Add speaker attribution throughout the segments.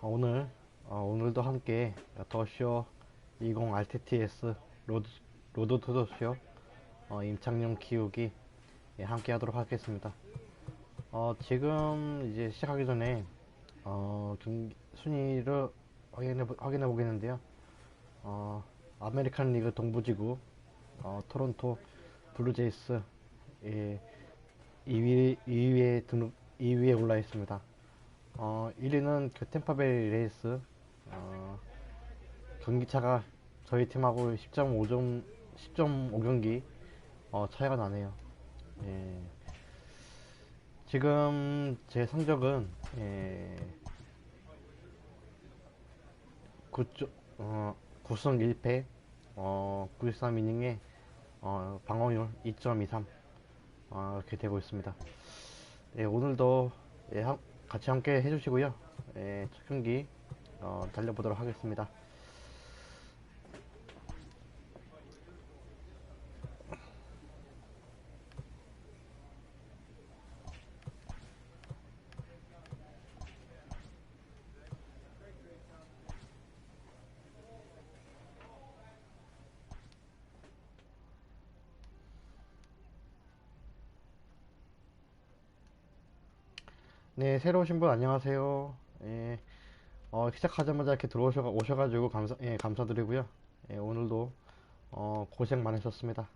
Speaker 1: 오늘도 함께 더쇼 20RTTS 로드 투 더쇼 임창용 키우기 함께 하도록 하겠습니다. 지금 이제 시작하기 전에 순위를 확인해 보겠는데요. 아메리칸 리그 동부지구 토론토 블루제이스 2위에 올라 있습니다. 1위는 템파베이 레이스. 경기차가 저희 팀하고 10.5경기 차이가 나네요. 지금 제 성적은 9승 1패 93이닝에 방어율 2.23 이렇게 되고 있습니다. 오늘도 같이 함께 해주시고요. 첫 경기 달려보도록 하겠습니다. 네, 새로 오신 분 안녕하세요. 시작하자마자 이렇게 오셔가지고 감사드리고요. 오늘도 고생 많으셨습니다.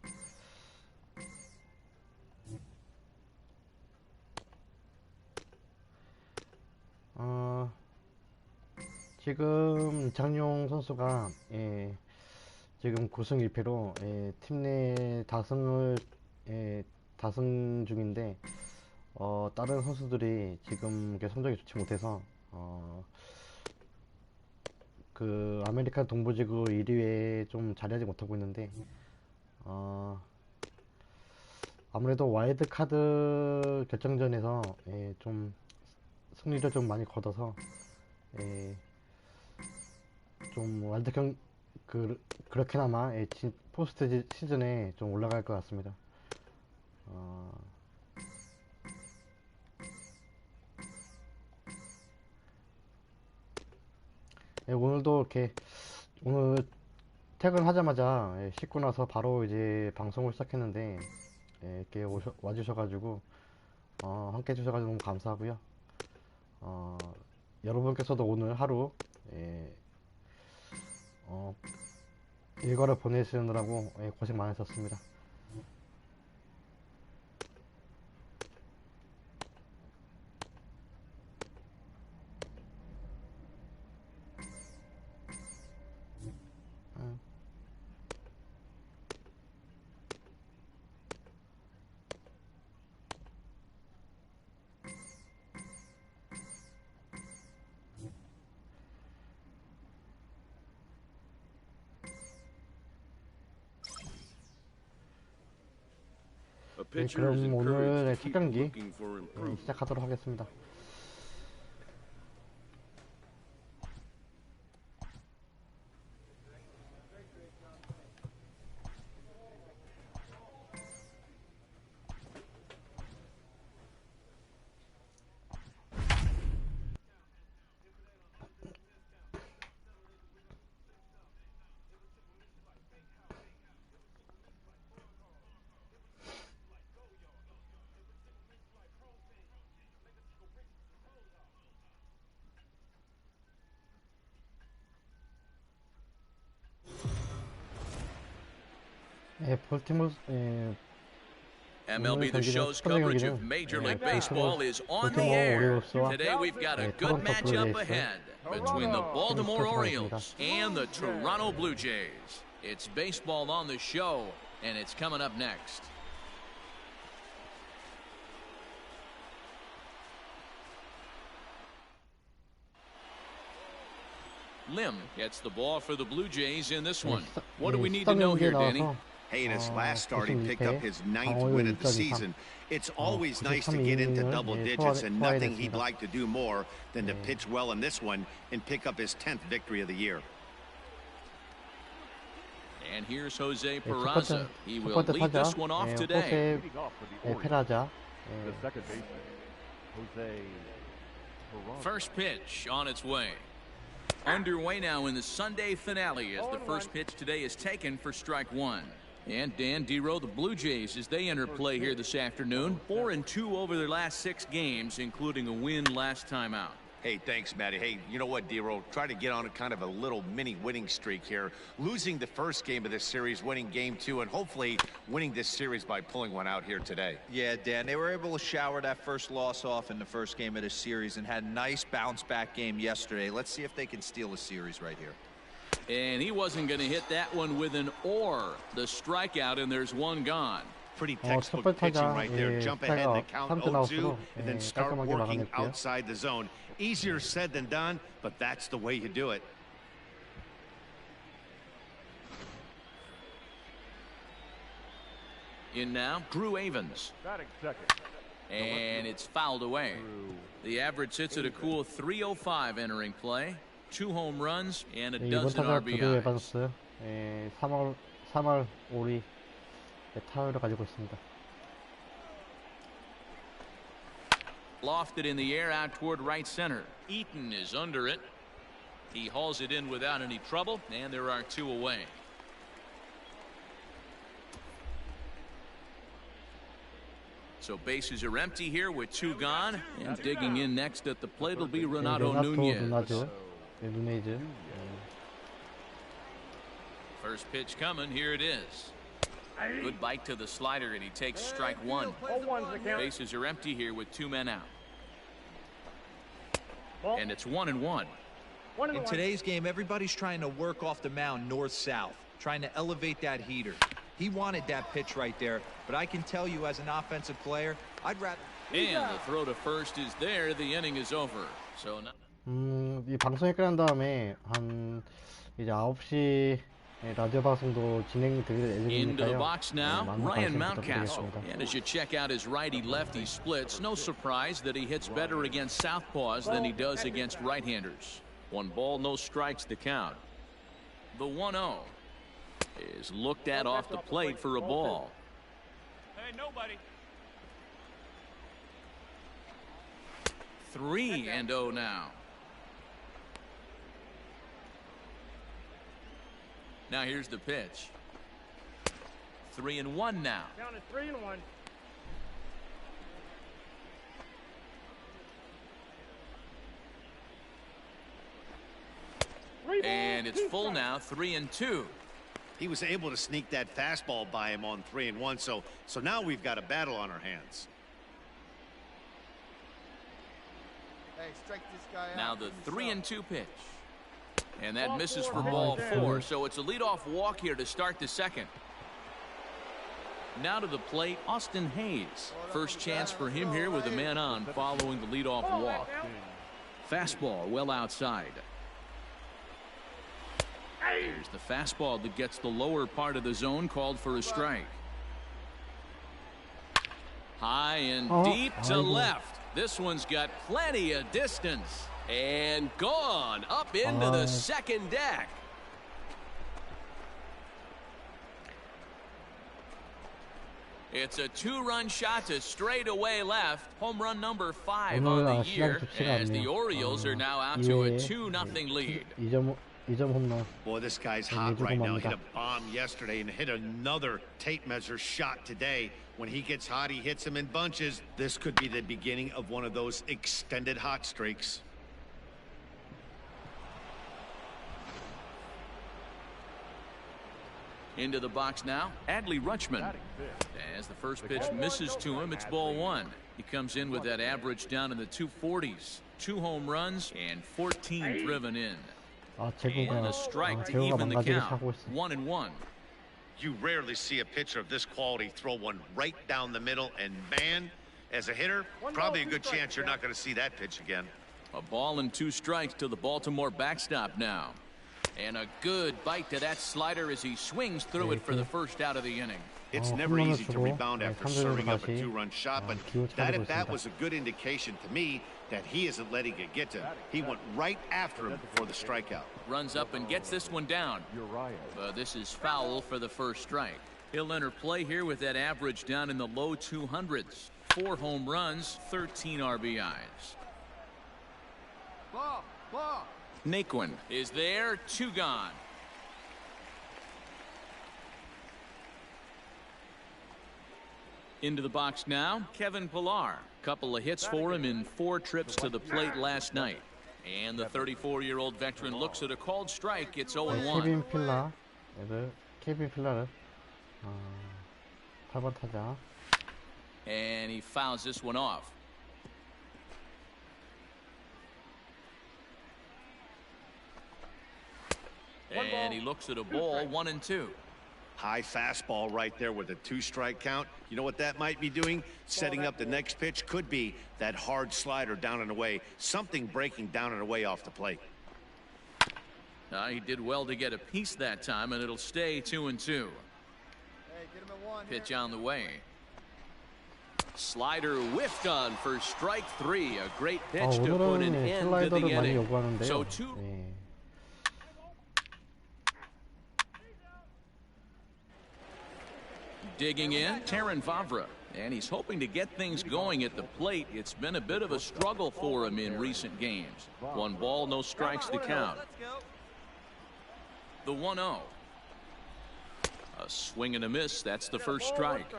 Speaker 1: 지금 이창용 선수가 지금 9승 1패로 팀 내 다승 중인데 다른 선수들이 지금 성적이 좋지 못해서 그 아메리칸 동부지구 1위에 좀 자리하지 못하고 있는데 아무래도 와일드 카드 결정전에서 좀 승리를 좀 많이 거둬서 좀 그렇게나마 포스트 시즌에 좀 올라갈 것 같습니다. 오늘도 이렇게 오늘 퇴근하자마자 씻고 나서 바로 이제 방송을 시작했는데 이렇게 와주셔가지고 함께 해주셔가지고 너무 감사하고요. 여러분께서도 오늘 하루 일과를 보내시느라고 고생 많으셨습니다. 그럼 오늘의 첫 경기 시작하도록 하겠습니다. 볼티모어
Speaker 2: MLB The Show's coverage of Major League Baseball is on the air. Today we've got a good matchup ahead between the Baltimore Orioles and the Toronto Blue Jays. It's baseball on the show, and it's coming up next. Lim gets the ball for the Blue Jays in this one. What do we need to know here, Danny?
Speaker 3: Hey, in his last start, he picked up his 9th win of the season. It's always nice to get into double digits, and nothing he'd like to do more than to pitch well in this one and pick up his 10th victory of the year.
Speaker 2: And here's Jose Peraza. He will lead this one off today. First pitch on its way. Underway now in the Sunday finale as the first pitch today is taken for strike one. And Dan Dero, the Blue Jays, as they enter play here this afternoon, 4-2 over their last 6 games, including a win last time out.
Speaker 3: Hey, thanks, Matty. Hey, you know what, Dero? Try to get on a kind of a little mini winning streak here. Losing the first game of this series, winning game 2, and hopefully winning this series by pulling one out here today.
Speaker 4: Yeah, Dan, they were able to shower that first loss off in the first game of this series and had a nice bounce-back game yesterday. Let's see if they can steal a series right here.
Speaker 2: And he wasn't going to hit that one with an or. The strikeout, and there's one gone.
Speaker 3: Pretty textbook pitching right there. Jump ahead in the count 0-2 and then start working outside the zone. Easier said than done, but that's the way you do it.
Speaker 2: In now, Drew Avens. And it's fouled away. The average sits at a cool 305 entering play. 2 home runs and a dozen RBIs.
Speaker 1: 3월 5리 타율을 가지고 있습니다.
Speaker 2: Lofted in the air out toward right center. Eaton is under it. He hauls it in without any trouble, and there are 2 away. So bases are empty here with 2 gone, and digging in next at the plate will be Renato Nunez. First pitch coming, here it is. Good bite to the slider, and he takes strike 1. Bases are empty here with 2 men out. And it's 1-1.
Speaker 4: In today's game, everybody's trying to work off the mound north-south, trying to elevate that heater. He wanted that pitch right there, but I can tell you as an offensive player, I'd rather...
Speaker 2: And the throw to first is there. The inning is over. So
Speaker 1: 이 방송이 끝난 다음에 한 이제 9시 라디오 방송도 진행이 되게
Speaker 2: into the
Speaker 1: 예정이니까요.
Speaker 2: box now,
Speaker 1: 많은
Speaker 2: Ryan
Speaker 1: 관심
Speaker 2: Mountcastle.
Speaker 1: 부탁드리겠습니다.
Speaker 2: And as you check out his righty-lefty splits, no surprise that he hits better against southpaws than he does against right-handers. 1 ball, no strikes to count. The 1-0 is looked at off the plate for a ball.
Speaker 5: Hey, nobody.
Speaker 2: 3-0 now. Now here's the pitch. 3-1 now.
Speaker 5: Count it 3-1.
Speaker 2: And it's full now, 3-2.
Speaker 3: He was able to sneak that fastball by him on 3-1, so now we've got a battle on our hands.
Speaker 6: Hey, strike this guy out.
Speaker 2: Now the 3-2 pitch. And that misses for ball 4, so it's a leadoff walk here to start the second. Now to the plate, Austin Hayes. First chance for him here with a man on following the leadoff walk. Fastball well outside. Here's the fastball that gets the lower part of the zone, called for a strike. High and deep to left. This one's got plenty of distance. And gone up into the second deck. It's a 2-run shot to straightaway left. Home run number 5 on the year, as the Orioles are now out to a 2-0 lead.
Speaker 1: 2점 홈런.
Speaker 3: Boy, this guy's hot right now. Hit a bomb yesterday and hit another tape measure shot today. When he gets hot, he hits them in bunches. This could be the beginning of one of those extended hot streaks.
Speaker 2: Into the box now, Adley Rutschman. As the first pitch misses to him, it's ball 1. He comes in with that average down in the 240s. 2 home runs and 14 driven in. And a strike to even the count. 1-1.
Speaker 3: You rarely see a pitcher of this quality throw one right down the middle, and man, as a hitter, probably a good chance you're not going to see that pitch again.
Speaker 2: A ball and 2 strikes to the Baltimore backstop now. And a good bite to that slider as he swings through it for the first out of the inning.
Speaker 3: It's never easy to rebound after serving up a 2-run shot, but that at bat was a good indication to me that he isn't letting it get to him. He went right after him before the strikeout.
Speaker 2: Runs up and gets this one down. This is foul for the first strike. He'll enter play here with that average down in the low 200s. 4 home runs, 13 RBIs.
Speaker 6: Ball.
Speaker 2: Naquin is there, 2 gone. Into the box now, Kevin Pillar. Couple of hits for him in 4 trips to the plate last night. And the 34-year-old veteran looks at a called strike. It's 0-1.
Speaker 1: 케빈 필라를 8번 타자.
Speaker 2: And he fouls this one off. And he looks at a ball, 1-2.
Speaker 3: High fastball right there with a 2-strike count. You know what that might be doing? Setting up the next pitch. Could be that hard slider down and away. Something breaking down and away off the plate.
Speaker 2: He did well to get a piece that time, and it'll stay 2-2.
Speaker 6: Hey, get him at 1
Speaker 2: Pitch
Speaker 6: here.
Speaker 2: on the way. Slider whiffed on for strike 3. A great pitch to put an
Speaker 1: 오늘은
Speaker 2: end to
Speaker 1: 슬라이더를
Speaker 2: the
Speaker 1: 많이
Speaker 2: inning.
Speaker 1: 요구하는데요.
Speaker 2: So 2.
Speaker 1: 네.
Speaker 2: Digging in, Terrin Vavra. And he's hoping to get things going at the plate. It's been a bit of a struggle for him in recent games. 1 ball, no strikes to count. The 1-0. A swing and a miss. That's the first strike.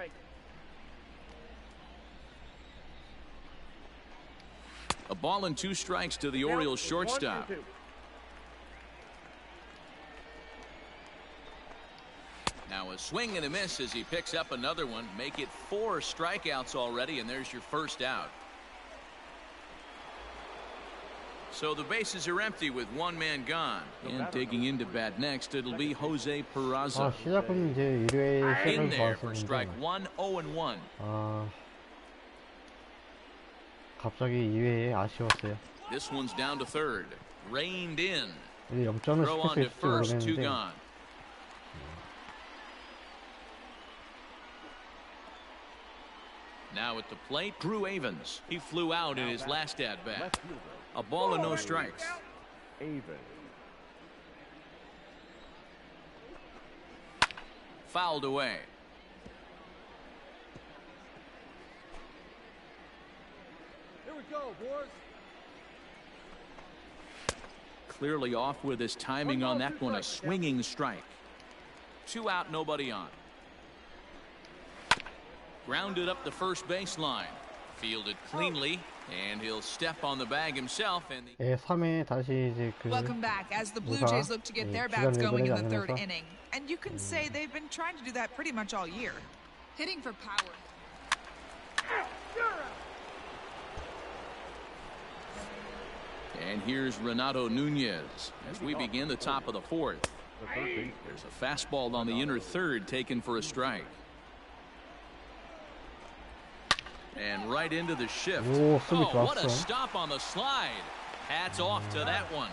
Speaker 2: A ball and 2 strikes to the Orioles shortstop. Now a swing and a miss as he picks up another one. Make it 4 strikeouts already, and there's your first out. So the bases are empty with 1 man gone. And digging into bat next, it'll be Jose Peraza.
Speaker 1: 시작은 이제 1회에
Speaker 2: In
Speaker 1: 시작을
Speaker 2: there for strike
Speaker 1: 좋았었는데
Speaker 2: 1, 0-1.
Speaker 1: 갑자기 2회에 아쉬웠어요.
Speaker 2: This one's down to third. Reined in.
Speaker 1: 우리 0점을
Speaker 2: Throw
Speaker 1: 시킬 수
Speaker 2: on to
Speaker 1: 있을지
Speaker 2: first, 2
Speaker 1: 모르겠는데
Speaker 2: gone. Now at the plate, Drew Avens. He flew out in his last at-bat. A ball and no strikes. Fouled away.
Speaker 6: Here we go, boys.
Speaker 2: Clearly off with his timing on that one. A swinging strike. 2 out, nobody on. Grounded up the first baseline. Fielded cleanly, and he'll step on the bag himself. And
Speaker 1: 예, 3회 다시 이제 그
Speaker 7: Welcome back as the Blue
Speaker 1: 누가,
Speaker 7: Jays look to get their
Speaker 1: 예,
Speaker 7: bats
Speaker 1: 주전
Speaker 7: going in
Speaker 1: 내보내지
Speaker 7: the third
Speaker 1: 않으면서
Speaker 7: inning. And you can say they've been trying to do that pretty much all year. Hitting for power.
Speaker 2: And here's Renato Nunez as we begin the top of the 4th. There's a fastball on the inner third taken for a strike. And right into the shift.
Speaker 1: 오, 수비
Speaker 2: Oh, what a
Speaker 1: 좋았어.
Speaker 2: stop on the slide. Hats off to that one.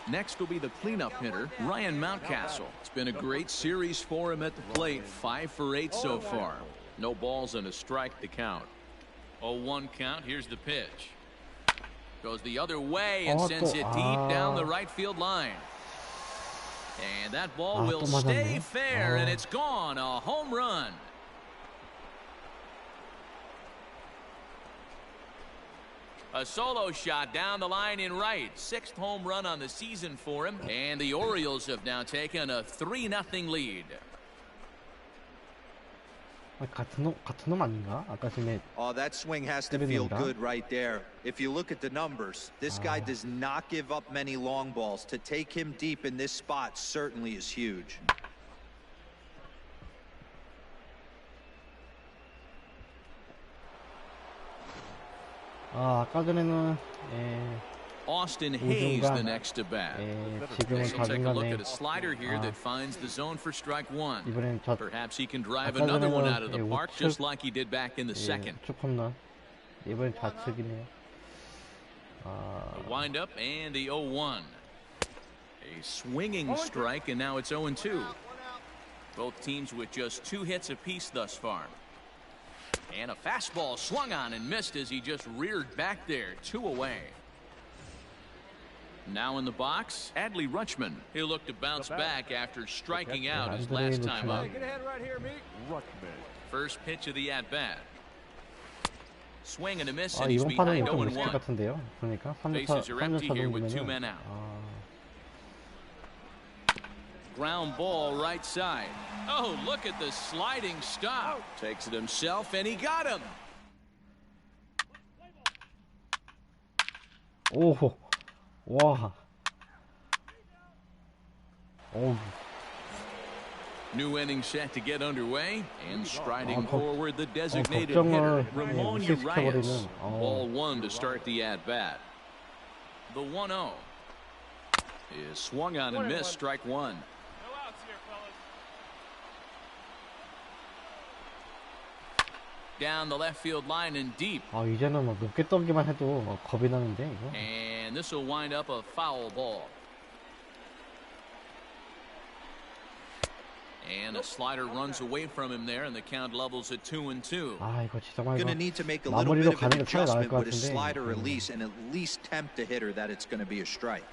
Speaker 2: Next will be the cleanup hitter, Ryan Mountcastle. It's been a great series for him at the plate. 5 for 8 so far. No balls and a strike to count. 0-1 count. Here's the pitch. Goes the other way and sends it deep down the right field line. And that ball will stay fair, and it's gone. A home run. A solo shot down the line in right. 6th home run on the season for him. And the Orioles have now taken a 3-0 lead.
Speaker 1: 같은 놈 아닌가? 아까 전에
Speaker 4: Oh, that swing has to feel good right there. If you look at the numbers, this guy does not give up many long balls. To take him deep in this spot certainly is huge.
Speaker 1: 아까 전에는
Speaker 2: Austin Hayes the next to bat.
Speaker 1: 지금은
Speaker 2: He'll take a look
Speaker 1: 자중간에
Speaker 2: at a slider here that finds the zone for strike 1.
Speaker 1: 이번엔
Speaker 2: Perhaps he can drive
Speaker 1: 아까
Speaker 2: another one
Speaker 1: 전에는
Speaker 2: out of the park just like he did back in the second.
Speaker 1: 우측 홈런. 이번엔 좌측이네요.
Speaker 2: The windup and the 0-1. A swinging strike, and now it's 0-2. Both teams with just 2 hits apiece thus far. And a fastball swung on and missed as he just reared back there. 2 away. Now in the box, Adley Rutschman. He'll look to bounce back after striking out his last time up.
Speaker 6: Get ahead right here, Meek.
Speaker 2: First pitch of the at-bat. Swing and a miss,
Speaker 1: 아,
Speaker 2: and he's
Speaker 1: 이번 판은
Speaker 2: behind
Speaker 1: 좀
Speaker 2: 0-1.
Speaker 1: 리스크 같은데요. 그러니까 3점
Speaker 2: Bases are empty here with 2
Speaker 1: 정도면은
Speaker 2: men out. Ground ball right side. Oh, look at the sliding stop. Takes it himself, and he got him.
Speaker 1: 오, 와, 오,
Speaker 2: New inning set to get underway, and striding forward the designated
Speaker 1: 걱정을
Speaker 2: hitter, Ramon
Speaker 1: 무시시켜버리는,
Speaker 2: Urias. Ball one to start the at-bat. The 1-0 is swung on and missed, strike one.
Speaker 5: No outs here, fellas.
Speaker 2: Down the left field line and deep.
Speaker 1: 아, 이제는 막 높게 떠기만 해도 막 겁이 나는데 이거.
Speaker 2: And this will wind up a foul ball. And a slider runs away from him there, and the count levels at 2-2.
Speaker 1: 아, 이거 진짜 말
Speaker 4: Going to need to make a little bit
Speaker 1: 마무리로
Speaker 4: of an
Speaker 1: 가는 게 차라리 나을
Speaker 4: adjustment
Speaker 1: 것
Speaker 4: with a
Speaker 1: 같은데.
Speaker 4: slider release and at least tempt the hitter that it's going to be a strike.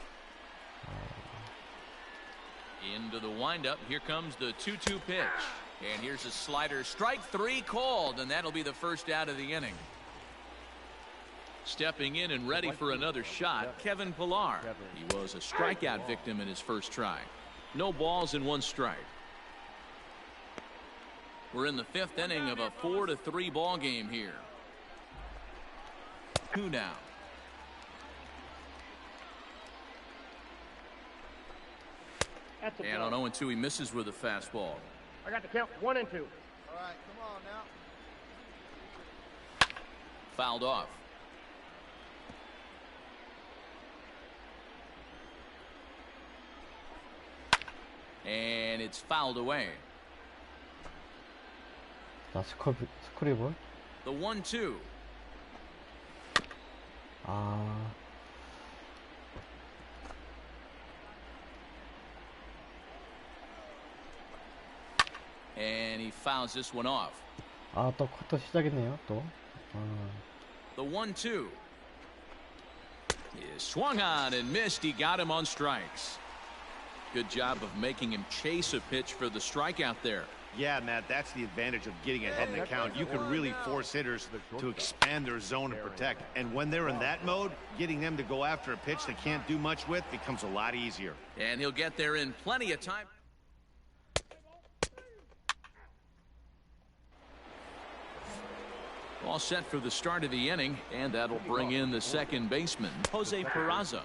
Speaker 2: Into the windup, here comes the 2-2 pitch. And here's a slider, strike three called, and that'll be the first out of the inning. Stepping in and ready for another shot, Kevin Pillar. He was a strikeout victim in his first try. No balls and one strike. We're in the fifth inning of a 4-3 ball game here. 2 down. And on 0-2, he misses with a fastball.
Speaker 5: I got the count 1 and 2.
Speaker 6: All right, come on now.
Speaker 2: Fouled off. And it's fouled away.
Speaker 1: 자, 스크리볼.
Speaker 2: The 1-2.
Speaker 1: 아,
Speaker 2: And he fouls this one off.
Speaker 1: 아, 또 쿼터 시작했네요. 또.
Speaker 2: The 1-2 is swung on and missed. He got him on strikes. Good job of making him chase a pitch for the strikeout there.
Speaker 3: Yeah, Matt, that's the advantage of getting ahead in the count. You can really force hitters to expand their zone and protect. And when they're in that mode, getting them to go after a pitch they can't do much with becomes a lot easier.
Speaker 2: And he'll get there in plenty of time. All set for the start of the inning, and that'll bring in the second baseman, Jose Peraza.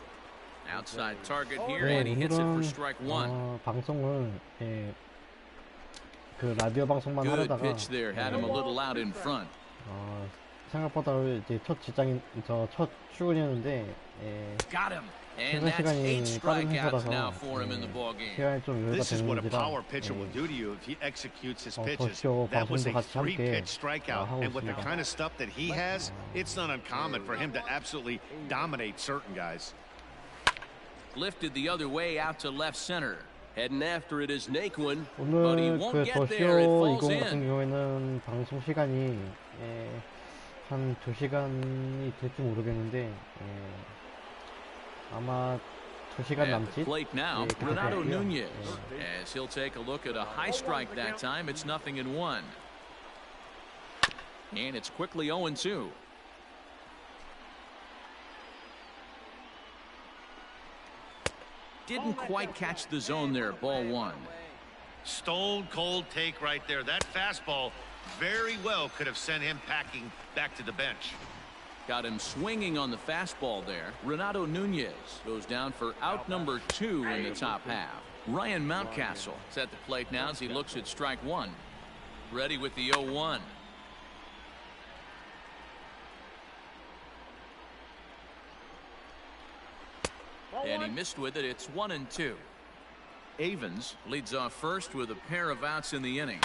Speaker 2: Outside target here, and he hits it for strike one.
Speaker 1: 방송을 그 라디오 방송만
Speaker 2: Good
Speaker 1: 하다가
Speaker 2: pitch there, had him a little out in front.
Speaker 1: 생각보다 이제 첫 출근이었는데
Speaker 2: Got him. And
Speaker 1: 퇴근
Speaker 2: that's 8
Speaker 1: 시간이 빠른
Speaker 2: strikeouts now
Speaker 1: 회사라서
Speaker 2: for him in the ball game.
Speaker 1: 시간이 좀 여유가
Speaker 3: This is what a
Speaker 1: 되는
Speaker 3: power
Speaker 1: 건지라
Speaker 3: pitcher will do to you if he executes his pitches.
Speaker 1: 더쇼
Speaker 3: That was
Speaker 1: 방송도
Speaker 3: a
Speaker 1: 같이 함께
Speaker 3: 3-pitch strikeout,
Speaker 1: 하고
Speaker 3: and with the
Speaker 1: 있습니다.
Speaker 3: kind of stuff that he has, it's not uncommon for him to absolutely dominate certain guys.
Speaker 2: Lifted the other way out to left center. Heading after it is Naquin, but he
Speaker 1: 오늘
Speaker 2: won't
Speaker 1: 그
Speaker 2: get
Speaker 1: 더쇼
Speaker 2: there. It falls
Speaker 1: 20 같은
Speaker 2: in.
Speaker 1: 경우에는 방송 시간이 한 2시간이 될지 모르겠는데 아마 2시간
Speaker 2: At the
Speaker 1: 남짓.
Speaker 2: plate now,
Speaker 1: 그렇게
Speaker 2: Renato
Speaker 1: 되고요.
Speaker 2: Nunez. As he'll take a look at a high strike that time, it's 0-1. And it's quickly 0-2. Didn't quite catch the zone there, ball one.
Speaker 3: Stone cold take right there. That fastball very well could have sent him packing back to the bench.
Speaker 2: Got him swinging on the fastball there. Renato Nunez goes down for out number 2 in the top half. Ryan Mountcastle is at the plate now as he looks at strike one. Ready with the 0-1. And he missed with it. It's 1-2. Avens leads off first with a pair of outs in the inning.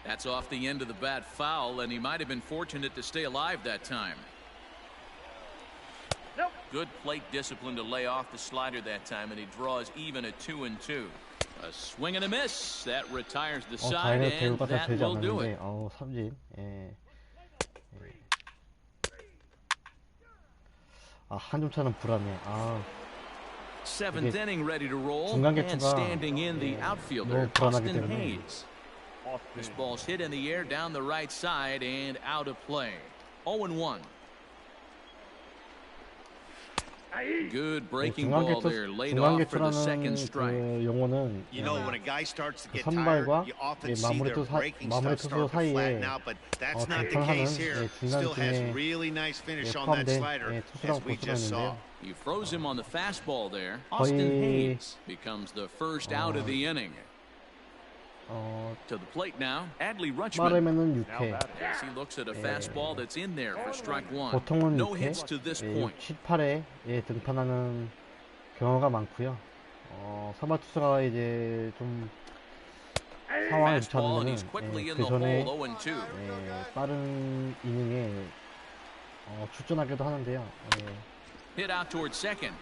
Speaker 2: That's off the end of the bat foul, and he might have been fortunate to stay alive that time.
Speaker 5: Nope.
Speaker 2: Good plate discipline to lay off the slider that time, and he draws even at 2-2. A swing and a miss. That retires the side,
Speaker 1: 자이너
Speaker 2: and
Speaker 1: 대우가 다
Speaker 2: that
Speaker 1: 되지
Speaker 2: will do it.
Speaker 1: 않았는데 삼진. 한 점 차는 불안해.
Speaker 2: Seventh inning ready to roll,
Speaker 1: 중간
Speaker 2: and
Speaker 1: 개투가
Speaker 2: standing in the outfielder,
Speaker 1: 너무 불안하기
Speaker 2: Austin
Speaker 1: 때문에.
Speaker 2: Hayes. This ball's hit in the air down the right side and out of play. 0-1. Good
Speaker 1: 네,
Speaker 2: breaking ball there, laid off for the second
Speaker 1: 중간개투라는
Speaker 2: strike.
Speaker 1: 그 용어는
Speaker 3: You know, when a guy starts to
Speaker 1: 그
Speaker 3: get tired,
Speaker 1: 선발과
Speaker 3: you often
Speaker 1: 예,
Speaker 3: see their breaking stuff start to flatten out, but that's not the case here. Still has really nice finish on that slider, as we just saw.
Speaker 2: You froze him on the fastball there. Austin Hayes becomes the first out of the inning. To the plate now, Adley Rutschman.
Speaker 1: 빠르면은 6회.
Speaker 2: As he looks at a fastball that's in there for strike one.
Speaker 1: 보통은
Speaker 2: No
Speaker 1: 6회,
Speaker 2: hits to this point.
Speaker 1: 7, 8에 등판하는 경우가 많고요. 선발 투수가 이제 좀 상황이 좋다면은 그 전에 빠른 이닝에 출전하기도 하는데요.
Speaker 2: Hit out towards second.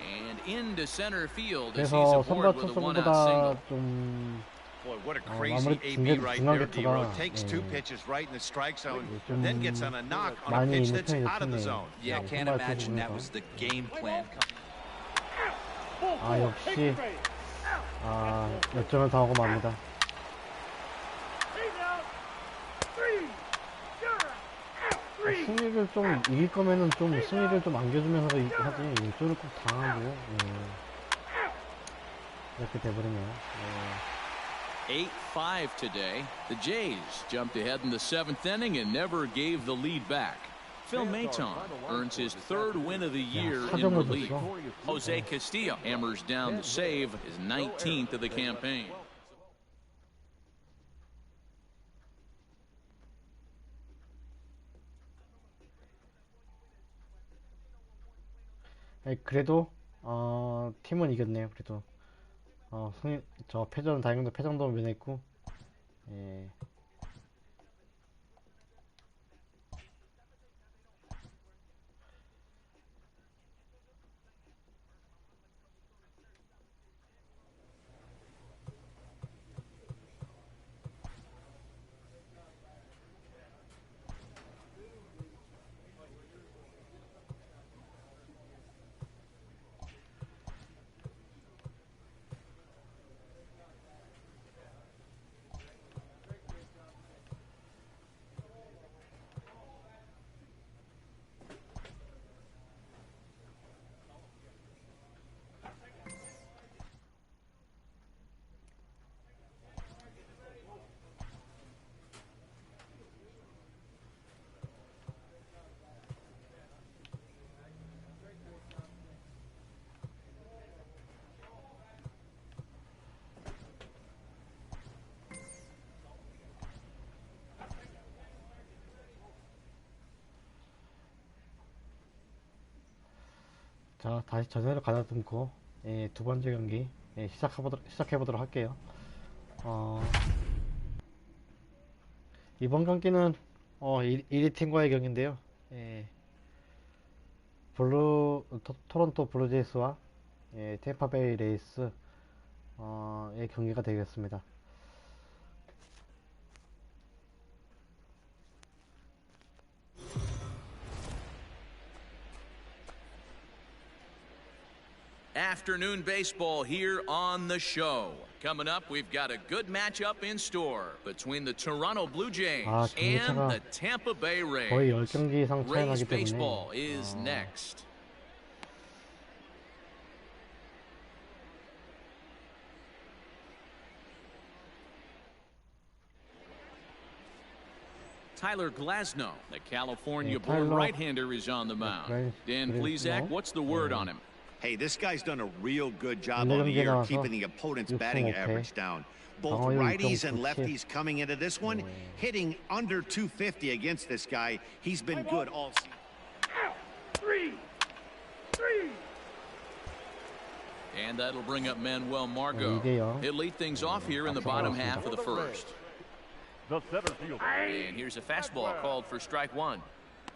Speaker 2: And into center field as he's
Speaker 1: 그래서
Speaker 2: aboard
Speaker 1: 선발
Speaker 2: with a one-out
Speaker 1: 투수보다
Speaker 2: single.
Speaker 1: 좀
Speaker 3: Boy, what a crazy AB right there, D-Row. Takes two pitches right in the strike zone, then gets on a knock on a pitch that's out of the zone.
Speaker 4: Yeah, I can't imagine that was the game plan.
Speaker 1: 아, 역시 역전을 당하고 맙니다. 승리를 좀 이길 거면은 좀 승리를 좀 안겨주면서 하지 역전을 꼭 당하고 이렇게 돼버리네요.
Speaker 2: 8-5 today. The Jays jumped ahead in the 7th inning and never gave the lead back. Phil Maton earns his 3rd win of the year in relief. Jose Castillo hammers down the save, his 19th of the campaign.
Speaker 1: 그래도 팀은 이겼네요. 그래도 저 패전은 다행히도 패전도 면했고 자, 다시 전세를 가다듬고 두 번째 경기 시작해보도록 할게요. 이번 경기는 1위 팀과의 경기인데요. 토론토 블루제이스와 템파베이 레이스의 경기가 되겠습니다.
Speaker 2: Afternoon baseball here on the show. Coming up, we've got a good matchup in store between the Toronto Blue Jays and the Tampa Bay Rays.
Speaker 1: 거의 10경기 이상 차이
Speaker 2: Rays
Speaker 1: 나기
Speaker 2: baseball
Speaker 1: 때문에
Speaker 2: is next. Tyler Glasnow, the California-born right-hander, is on the mound. Dan Plesac, what's the word on him?
Speaker 3: Hey, this guy's done a real good job on the year keeping the opponent's batting average down. Both righties and lefties coming into this one, hitting under 250 against this guy. He's been good all season.
Speaker 2: And that'll bring up Manuel Margot. He'll lead things off here in the bottom half of the first. And here's a fastball called for strike one.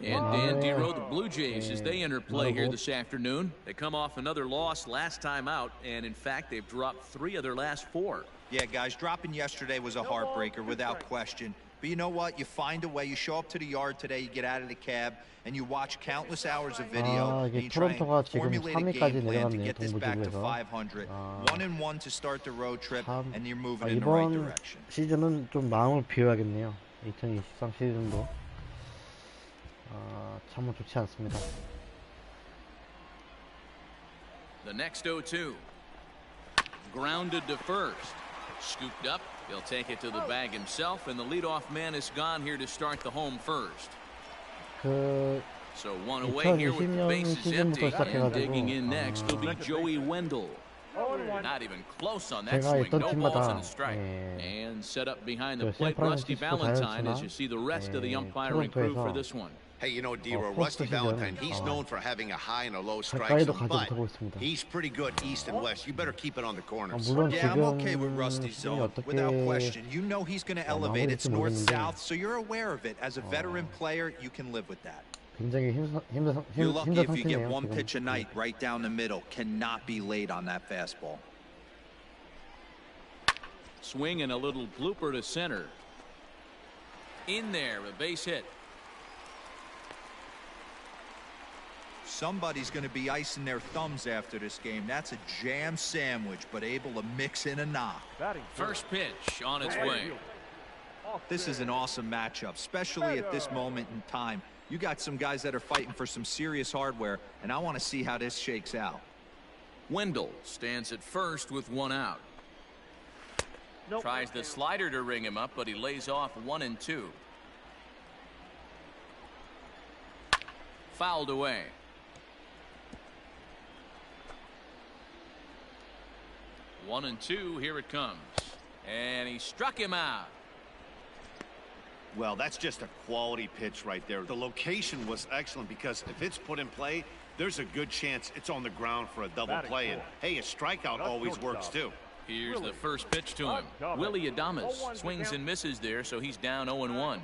Speaker 2: And Dan Dero, the Blue Jays, as they enter play here this afternoon, they come off another loss last time out, and in fact, they've dropped 3 of their last 4.
Speaker 4: Yeah, guys, dropping yesterday was a heartbreaker without question. But you know what? You find a way. You show up to the yard today, you get out of the cab, and you watch countless hours of video, and you try and formulate a game plan to get this back to 500. 1-1 to start the road trip, and you're moving in the right direction.
Speaker 1: 시즌은 좀 마음을 비워야겠네요. 2023 시즌도. 참 좋지 않습니다.
Speaker 2: The next 0-2. Grounded to first. Scooped up. He'll take it to the bag himself, and the leadoff man is gone here to start the home first. So one away here with the bases empty, and digging in next will be Joey Wendell. Not even close on that swing. No balls and a strike. And set up behind the plate, Rusty Valentine, as you see the rest of the umpiring crew for this one.
Speaker 3: Hey, you know, D-Row, Rusty Valentine, he's known for having a high and a low strike zone, but he's pretty good east and west. You better keep it on the corners.
Speaker 4: Yeah, I'm okay with Rusty's zone, without question. You know he's going to elevate. It's north-south, so you're aware of it. As a veteran player, you can live with that. You're lucky if you get one pitch a night right down the middle. Cannot be late on that fastball.
Speaker 2: Swing and a little blooper to center. In there, a base hit.
Speaker 4: Somebody's going to be icing their thumbs after this game. That's a jam sandwich, but able to mix in a knock.
Speaker 2: First pitch on its way.
Speaker 4: This is an awesome matchup, especially at this moment in time. You got some guys that are fighting for some serious hardware, and I want to see how this shakes out.
Speaker 2: Wendell stands at first with one out. Tries the slider to ring him up, but he lays off 1-2. Fouled away. One and two, here it comes. And he struck him out.
Speaker 3: Well, that's just a quality pitch right there. The location was excellent because if it's put in play, there's a good chance it's on the ground for a double play. And hey, a strikeout always works too.
Speaker 2: Here's the first pitch to him. Willie Adames swings and misses there, so he's down 0-1.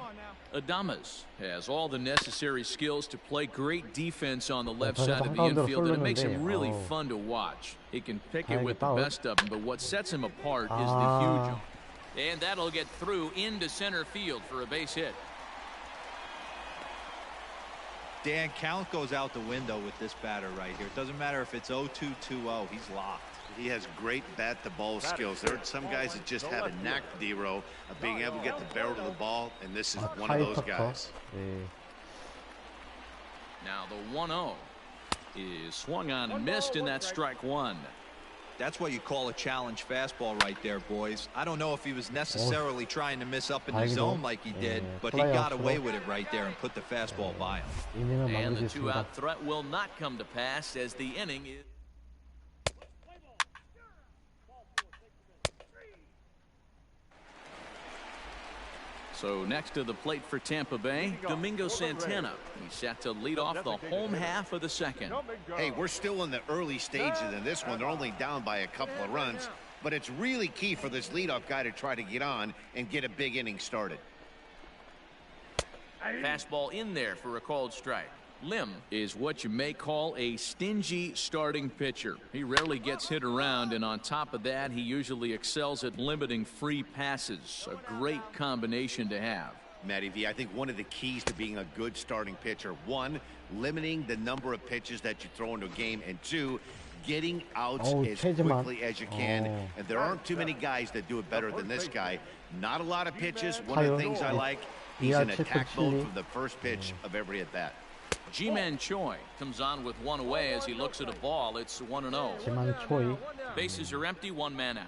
Speaker 2: Adames has all the necessary skills to play great defense on the left side of the infield, and it makes him really fun to watch. He can pick it with the best of them, but what sets him apart is the huge arm. And that'll get through into center field for a base hit.
Speaker 4: Dan, count goes out the window with this batter right here. It doesn't matter if it's 0-2, 2-0. He's locked.
Speaker 3: He has great bat-to-ball skills. There are some guys that just have a knack, D-Row, of being able to get the barrel to the ball, and this is one of those guys.
Speaker 2: Now the 1-0 is swung on and missed, and that's strike one.
Speaker 4: That's what you call a challenge fastball right there, boys. I don't know if he was necessarily trying to miss up in the zone like he did, but he got away with it right there and put the fastball by him.
Speaker 2: And the two-out threat will not come to pass as the inning is. So next to the plate for Tampa Bay, Domingo Santana. He's set to lead off the home half of the second.
Speaker 3: Hey, we're still in the early stages in this one. They're only down by a couple of runs, but it's really key for this leadoff guy to try to get on and get a big inning started.
Speaker 2: Fastball in there for a called strike. Lim is what you may call a stingy starting pitcher. He rarely gets hit around, and on top of that, he usually excels at limiting free passes. A great combination to have.
Speaker 3: Matty V, I think one of the keys to being a good starting pitcher, one, limiting the number of pitches that you throw into a game, and two, getting outs as quickly as you can. And there aren't too many guys that do it better than this guy. Not a lot of pitches. One of the things I like, he's in attack mode from the first pitch of every at-bat.
Speaker 2: Ji-Man Choi comes on with one away as he looks at a ball. It's 1-0.
Speaker 1: Ji-Man Choi.
Speaker 2: Bases are empty, one man out.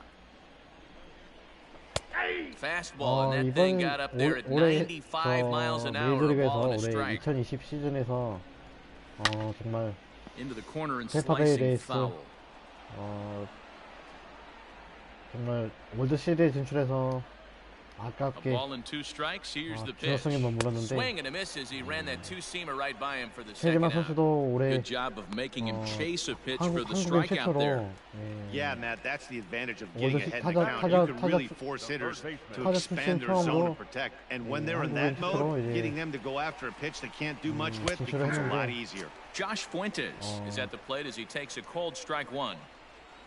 Speaker 2: Fastball, and that thing got up there at 95 miles an hour. A ball and a strike.
Speaker 1: 2020 시즌에서 정말
Speaker 2: into the corner and
Speaker 1: 템파
Speaker 2: slicing foul.
Speaker 1: 정말 월드 시리즈 진출해서 아깝게
Speaker 2: ball and two strikes. Here's the pitch. Swing and a miss as he ran that two-seamer right by him for the second out. Good job of making him chase a pitch for the strikeout there.
Speaker 3: Yeah, Matt, that's the advantage of getting ahead in the count. You can really force hitters to expand their zone and protect. And when they're in that mode, getting them to go after a pitch they can't do much with becomes a lot easier.
Speaker 2: Josh Fuentes is at the plate as he takes a cold strike one.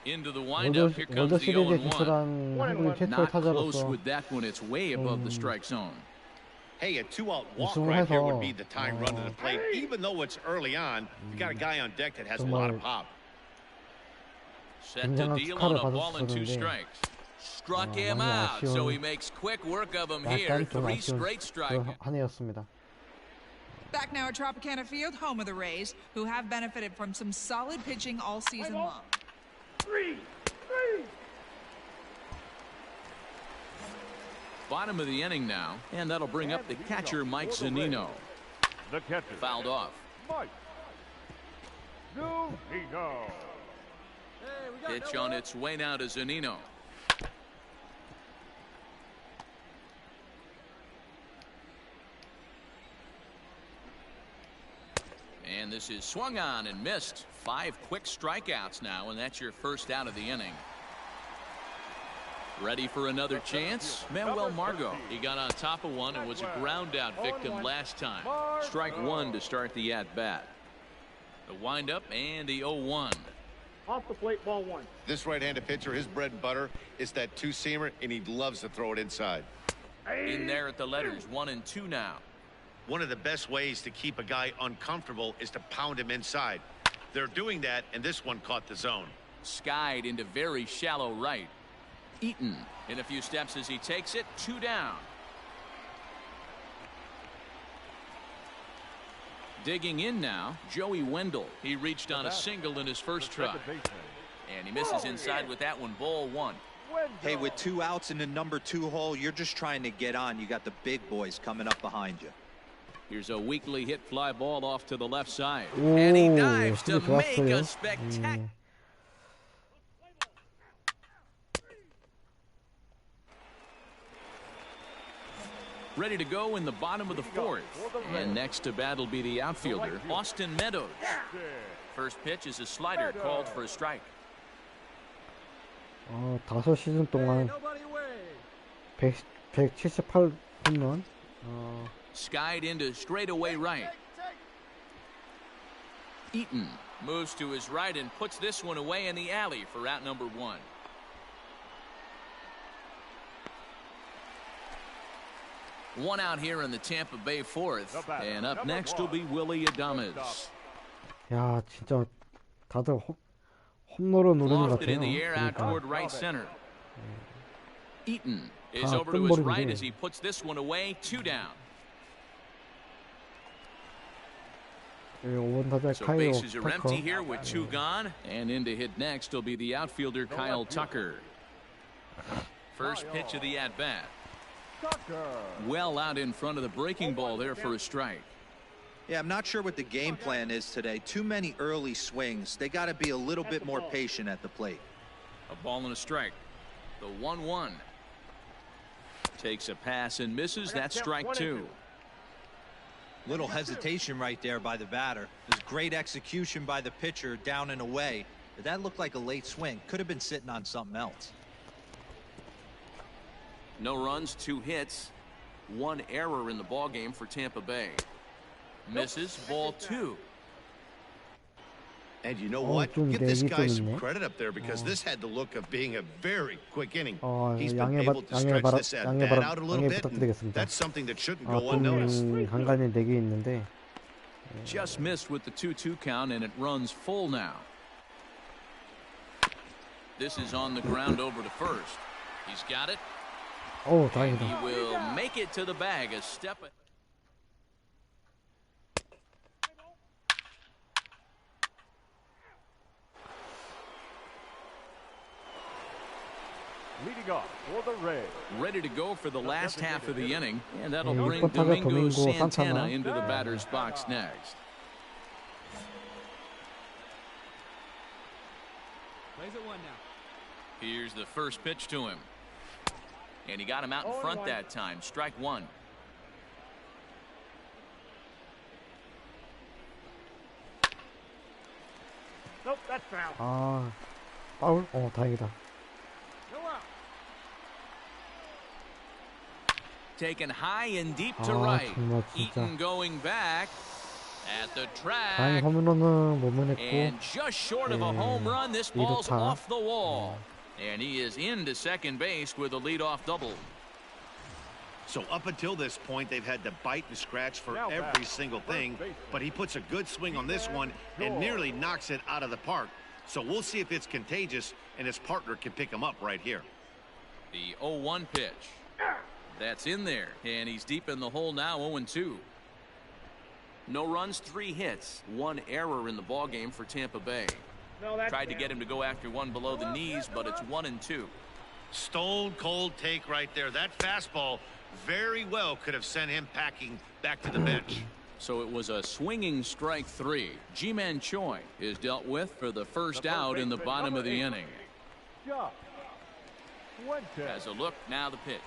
Speaker 2: Into the windup, here comes the 0-1. Not close with that one. It's way above the strike zone.
Speaker 3: Hey, a two-out walk right here would be the time run to the plate. Even though it's early on, you got a guy on deck that has a lot of pop.
Speaker 2: Set to deal on a ball and two strikes. Struck him out, so he makes quick work of him here. 3 straight strikeouts.
Speaker 1: 한 해였습니다.
Speaker 7: Back now at Tropicana Field, home of the Rays, who have benefited from some solid pitching all season long.
Speaker 5: 3.
Speaker 2: Bottom of the inning now, and that'll bring up the catcher, Mike Zunino.
Speaker 5: The catcher.
Speaker 2: Fouled off.
Speaker 5: Mike Zunino.
Speaker 2: Pitch on its way now to Zunino. And this is swung on and missed. 5 quick strikeouts now, and that's your first out of the inning. Ready for another chance? Manuel Margot. He got on top of one and was a ground out victim last time. Strike 1 to start the at-bat. The windup and the 0-1.
Speaker 5: Off the plate, ball 1.
Speaker 3: This right-handed pitcher, his bread and butter is that two-seamer, and he loves to throw it inside.
Speaker 2: In there at the letters, 1 and 2 now.
Speaker 3: One of the best ways to keep a guy uncomfortable is to pound him inside. They're doing that, and this one caught the zone.
Speaker 2: Skied into very shallow right. Eaton in a few steps as he takes it. 2 down. Digging in now, Joey Wendell. He reached on a single in his first try. And he misses inside with that one. Ball 1.
Speaker 4: Hey, with 2 outs in the number 2 hole, you're just trying to get on. You got the big boys coming up behind you.
Speaker 2: Here's a weakly hit fly ball off to the left side. And he dives to make a spectacular. Ready to go in the bottom of the 4th. And next to bat will be the outfielder, Austin Meadows. First pitch is a slider called for a strike.
Speaker 1: 5시즌 동안 178 홈런.
Speaker 2: Skied into straightaway right. Eaton moves to his right and puts this one away in the alley for out number 1. One out here in the Tampa Bay 4th. And up next will be Willie Adames.
Speaker 1: 야, 진짜 다들 홈런을 노리는 것
Speaker 2: Lofted in
Speaker 1: 같아요.
Speaker 2: the air out
Speaker 1: 그러니까.
Speaker 2: toward right center. Eaton is
Speaker 1: 다
Speaker 2: over to his right
Speaker 1: 뜬볼이네.
Speaker 2: as he puts this one away. 2 down.
Speaker 1: 5번 타자
Speaker 2: So
Speaker 1: 카이오
Speaker 2: bases are empty
Speaker 1: 터커.
Speaker 2: here with 2 gone. And in to hit next will be the outfielder Kyle Tucker. First pitch of the at-bat. Well out in front of the breaking ball there for a strike.
Speaker 4: Yeah, I'm not sure what the game plan is today. Too many early swings. They got to be a little bit more patient at the plate.
Speaker 2: A ball and a strike. The 1-1. Takes a pass and misses. That's strike 2.
Speaker 4: Little hesitation right there by the batter. There's great execution by the pitcher down and away. But that looked like a late swing. Could have been sitting on something else.
Speaker 2: No runs, 2 hits, 1 error in the ballgame for Tampa Bay. Misses, ball 2.
Speaker 3: And you know what?
Speaker 1: 좀
Speaker 3: Give this
Speaker 1: 내기
Speaker 3: guy
Speaker 1: 좀
Speaker 3: some
Speaker 1: 있네.
Speaker 3: credit up there because this had the look of being a very quick inning. He's
Speaker 1: 양해
Speaker 3: been able to stretch this at bat out a little bit. And
Speaker 1: 부탁드리겠습니다.
Speaker 3: that's something that shouldn't go unnoticed.
Speaker 1: 간간히 4개 있는데
Speaker 2: Just missed with the 2-2 count, and it runs full now. This is on the ground over to first. He's got it.
Speaker 1: 오,
Speaker 2: And
Speaker 1: 다행이다.
Speaker 2: he will make it to the bag. A step.
Speaker 5: Leading off for the Rays.
Speaker 2: Ready to go for the last half of the inning, and that'll
Speaker 1: 네,
Speaker 2: bring
Speaker 1: 6번 타자
Speaker 2: Domingo
Speaker 1: 도밍고
Speaker 2: Santana
Speaker 1: 산타나.
Speaker 2: into the batter's box next.
Speaker 8: Plays at 1 now.
Speaker 2: Here's the first pitch to him. And he got him out in front that time. Strike 1.
Speaker 5: Nope, that's foul.
Speaker 1: 아, 파울? 다행이다.
Speaker 5: No out.
Speaker 2: Taken high and deep to
Speaker 1: 아,
Speaker 2: right.
Speaker 1: 정말 진짜.
Speaker 2: Eaton going back at the
Speaker 1: 다행히
Speaker 2: track.
Speaker 1: 홈런은 못 보냈고
Speaker 2: And just short of a home run, this ball's
Speaker 1: 2루타.
Speaker 2: off the wall. And he is into second base with a leadoff double.
Speaker 3: So up until this point, they've had to bite and scratch for every single thing, but he puts a good swing on this one and nearly knocks it out of the park. So we'll see if it's contagious and his partner can pick him up right here.
Speaker 2: The 0-1 pitch. That's in there, and he's deep in the hole now, 0-2. No runs, 3 hits, 1 error in the ball game for Tampa Bay.
Speaker 5: No, that's
Speaker 2: Tried to get him to go after one below the knees, but it's 1-2.
Speaker 3: Stone cold take right there. That fastball very well could have sent him packing back to the bench.
Speaker 2: So it was a swinging strike 3. Ji-Man Choi is dealt with for the first out in the bottom of the inning.
Speaker 5: Job.
Speaker 2: As a look, now the pitch.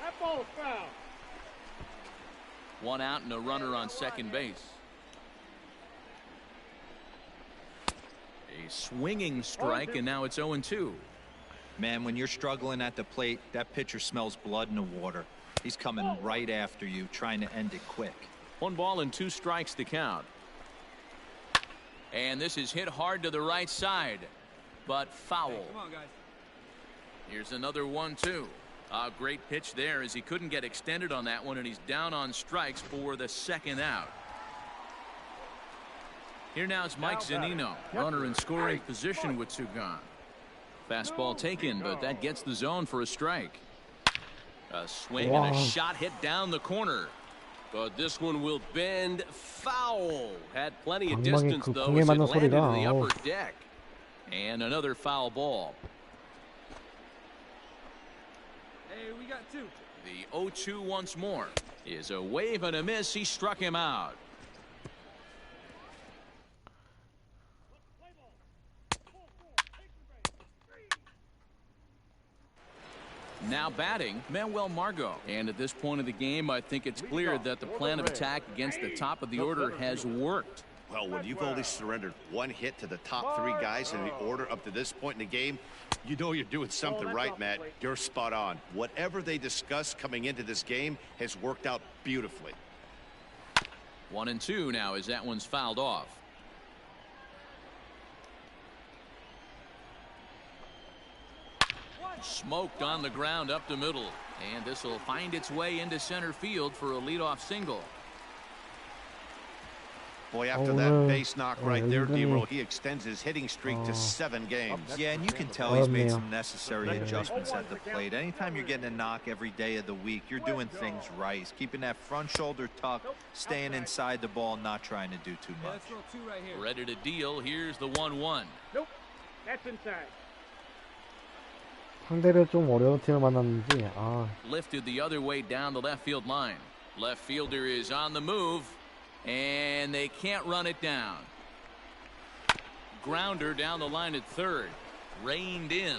Speaker 5: That ball is foul.
Speaker 2: 1 out and a runner on second base. A swinging strike, and now it's 0-2.
Speaker 4: Man, when you're struggling at the plate, that pitcher smells blood in the water. He's coming right after you, trying to end it quick.
Speaker 2: 1 ball and 2 strikes to count. And this is hit hard to the right side, but foul.
Speaker 8: Hey, come on, guys.
Speaker 2: Here's another 1-2. A great pitch there as he couldn't get extended on that one, and he's down on strikes for the second out. Here now is Mike Zunino, runner in scoring position with 2 gone. Fastball taken, but that gets the zone for a strike. A swing and a shot hit down the corner. But this one will bend foul. Had plenty of distance, though, as it landed in the upper deck. And another foul ball.
Speaker 8: Hey, we got 2.
Speaker 2: The 0-2 once more is a wave and a miss. He struck him out. Now batting, Manuel Margot. And at this point of the game, I think it's clear that the plan of attack against the top of the order has worked.
Speaker 3: Well, when you've only surrendered 1 hit to the top 3 guys in the order up to this point in the game, you know you're doing something right, Matt. You're spot on. Whatever they discussed coming into this game has worked out beautifully.
Speaker 2: 1-2 now as that one's fouled off. Smoked on the ground up the middle, and this will find its way into center field for a leadoff single.
Speaker 3: Boy, after that base knock right there, D-Roll, he extends his hitting streak to 7 games.
Speaker 4: Yeah, and you can tell he's made some necessary adjustments at the plate. Anytime you're getting a knock every day of the week, you're doing things right. He's keeping that front shoulder tucked, staying inside the ball, not trying to do too much.
Speaker 8: Let's throw 2 right here.
Speaker 2: Ready to deal. Here's the 1-1.
Speaker 5: Nope. That's inside.
Speaker 1: 상대를 좀 어려운 팀을 만났는지
Speaker 2: Lifted the other way down the left field line. Left fielder is on the move, and they can't run it down. Grounder down the line at third. Reined in.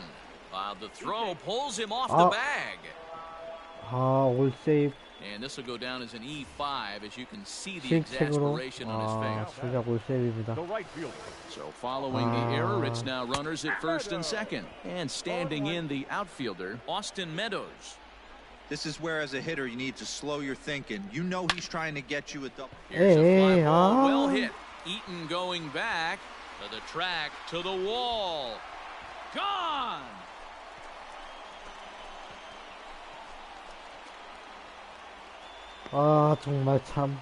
Speaker 2: The throw pulls him off the bag.
Speaker 1: 올 세이브
Speaker 2: And this will go down as an E5 as you can see the exasperation on his face.
Speaker 1: 진짜 올 세이브입니다.
Speaker 5: The right fielder.
Speaker 2: So following the error, it's now runners at first and second. And standing in the outfielder, Austin Meadows.
Speaker 4: This is where, as a hitter, you need to slow your thinking. You know he's trying to get you a double.
Speaker 2: Here's a fly ball, well hit. Eaton going back to the track, to the wall. Gone!
Speaker 1: 정말 참.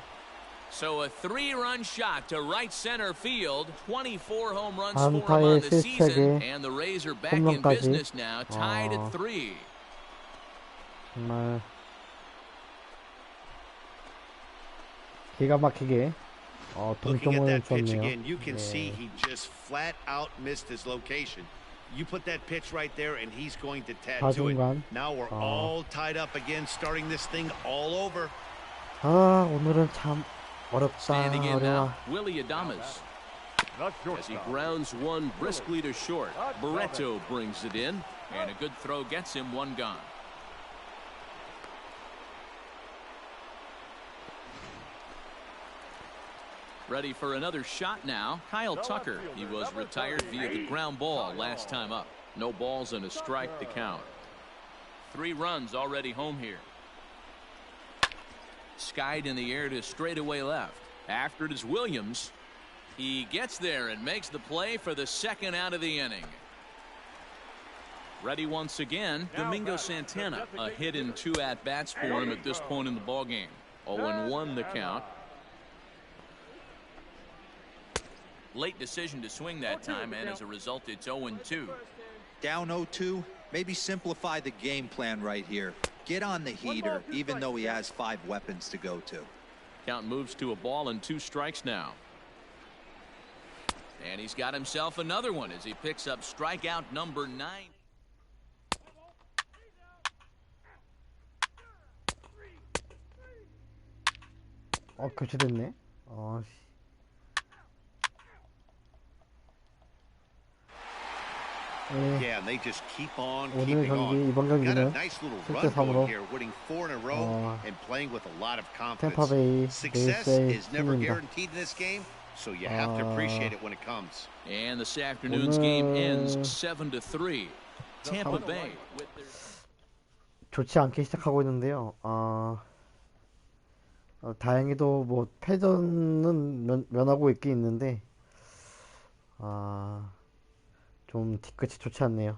Speaker 2: So a 3-run shot to right center field. 24 home runs for him on
Speaker 1: 안타의
Speaker 2: the season.
Speaker 1: 실책에
Speaker 2: And the Rays are back in
Speaker 1: 홈런까지.
Speaker 2: business now, tied at 3.
Speaker 1: 정말 기가 막히게
Speaker 3: Looking at
Speaker 1: 동점을
Speaker 3: that pitch
Speaker 1: 줬네요.
Speaker 3: again, you can see he just flat out missed his location. You put that pitch right there, and he's going to tattoo it.
Speaker 1: 좌중간.
Speaker 3: Now we're all tied up again, starting this thing all over.
Speaker 1: 오늘은 참 어렵다.
Speaker 2: Standing in
Speaker 1: 어려워.
Speaker 2: now, Willie Adames.
Speaker 5: Not
Speaker 2: As he grounds one briskly to short. Barreto brings it in, and a good throw gets him 1 gone. Ready for another shot now. Kyle Tucker. He was retired via the ground ball last time up. No balls and a strike to count. 3 runs already home here. Skied in the air to straightaway left. After it is Williams. He gets there and makes the play for the second out of the inning. Ready once again, Domingo Santana. A hit in 2 at-bats for him at this point in the ballgame. 0-1 the count. Late decision to swing that time, and as a result, it's 0-2.
Speaker 4: Down 0-2, maybe simplify the game plan right here. Get on the heater, even though he has 5 weapons to go to.
Speaker 2: Count moves to a ball and 2 strikes now. And he's got himself another one as he picks up strikeout number 9.
Speaker 1: 교체됐네.
Speaker 3: Yeah, and they just keep on
Speaker 1: 오늘
Speaker 3: keeping
Speaker 1: 경기
Speaker 3: on.
Speaker 1: 이번
Speaker 3: Got a
Speaker 1: 경기는
Speaker 3: nice little
Speaker 1: 실제
Speaker 3: run going
Speaker 1: 3으로
Speaker 3: here, winning 4 in a row and playing with a lot of confidence.
Speaker 1: 템파베이
Speaker 3: Success
Speaker 1: 레이스의
Speaker 3: is never
Speaker 1: 팀입니다.
Speaker 3: guaranteed in this game, so you have to appreciate it when it comes.
Speaker 2: And this afternoon's game ends 7-3. Tampa Bay with their...
Speaker 1: 좋지 않게 시작하고 있는데요. 다행히도 뭐 패전은 면하고 있긴 있는데 좀 뒤끝이 좋지 않네요.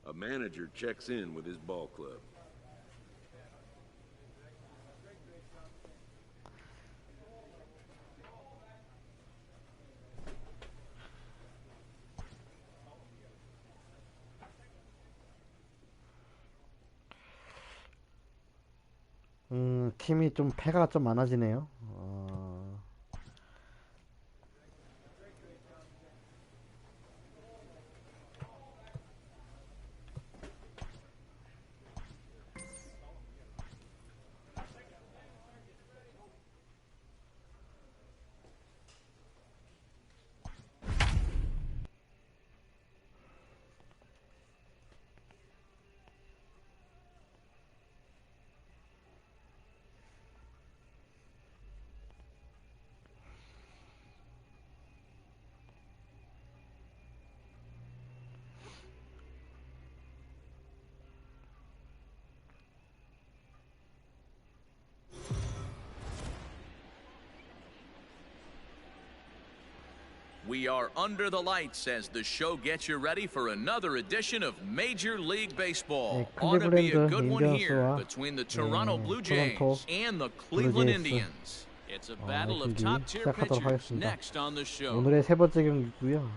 Speaker 9: A manager checks in with his ball club.
Speaker 1: 팀이 좀 패가 좀 많아지네요.
Speaker 2: We are under the lights as the show gets you ready for another edition of Major League Baseball. Ought to be a good one here between the Toronto Blue Jays and the Cleveland Indians. It's a battle of top-tier pitchers next on the show.
Speaker 1: 오늘의 세 번째 경기고요.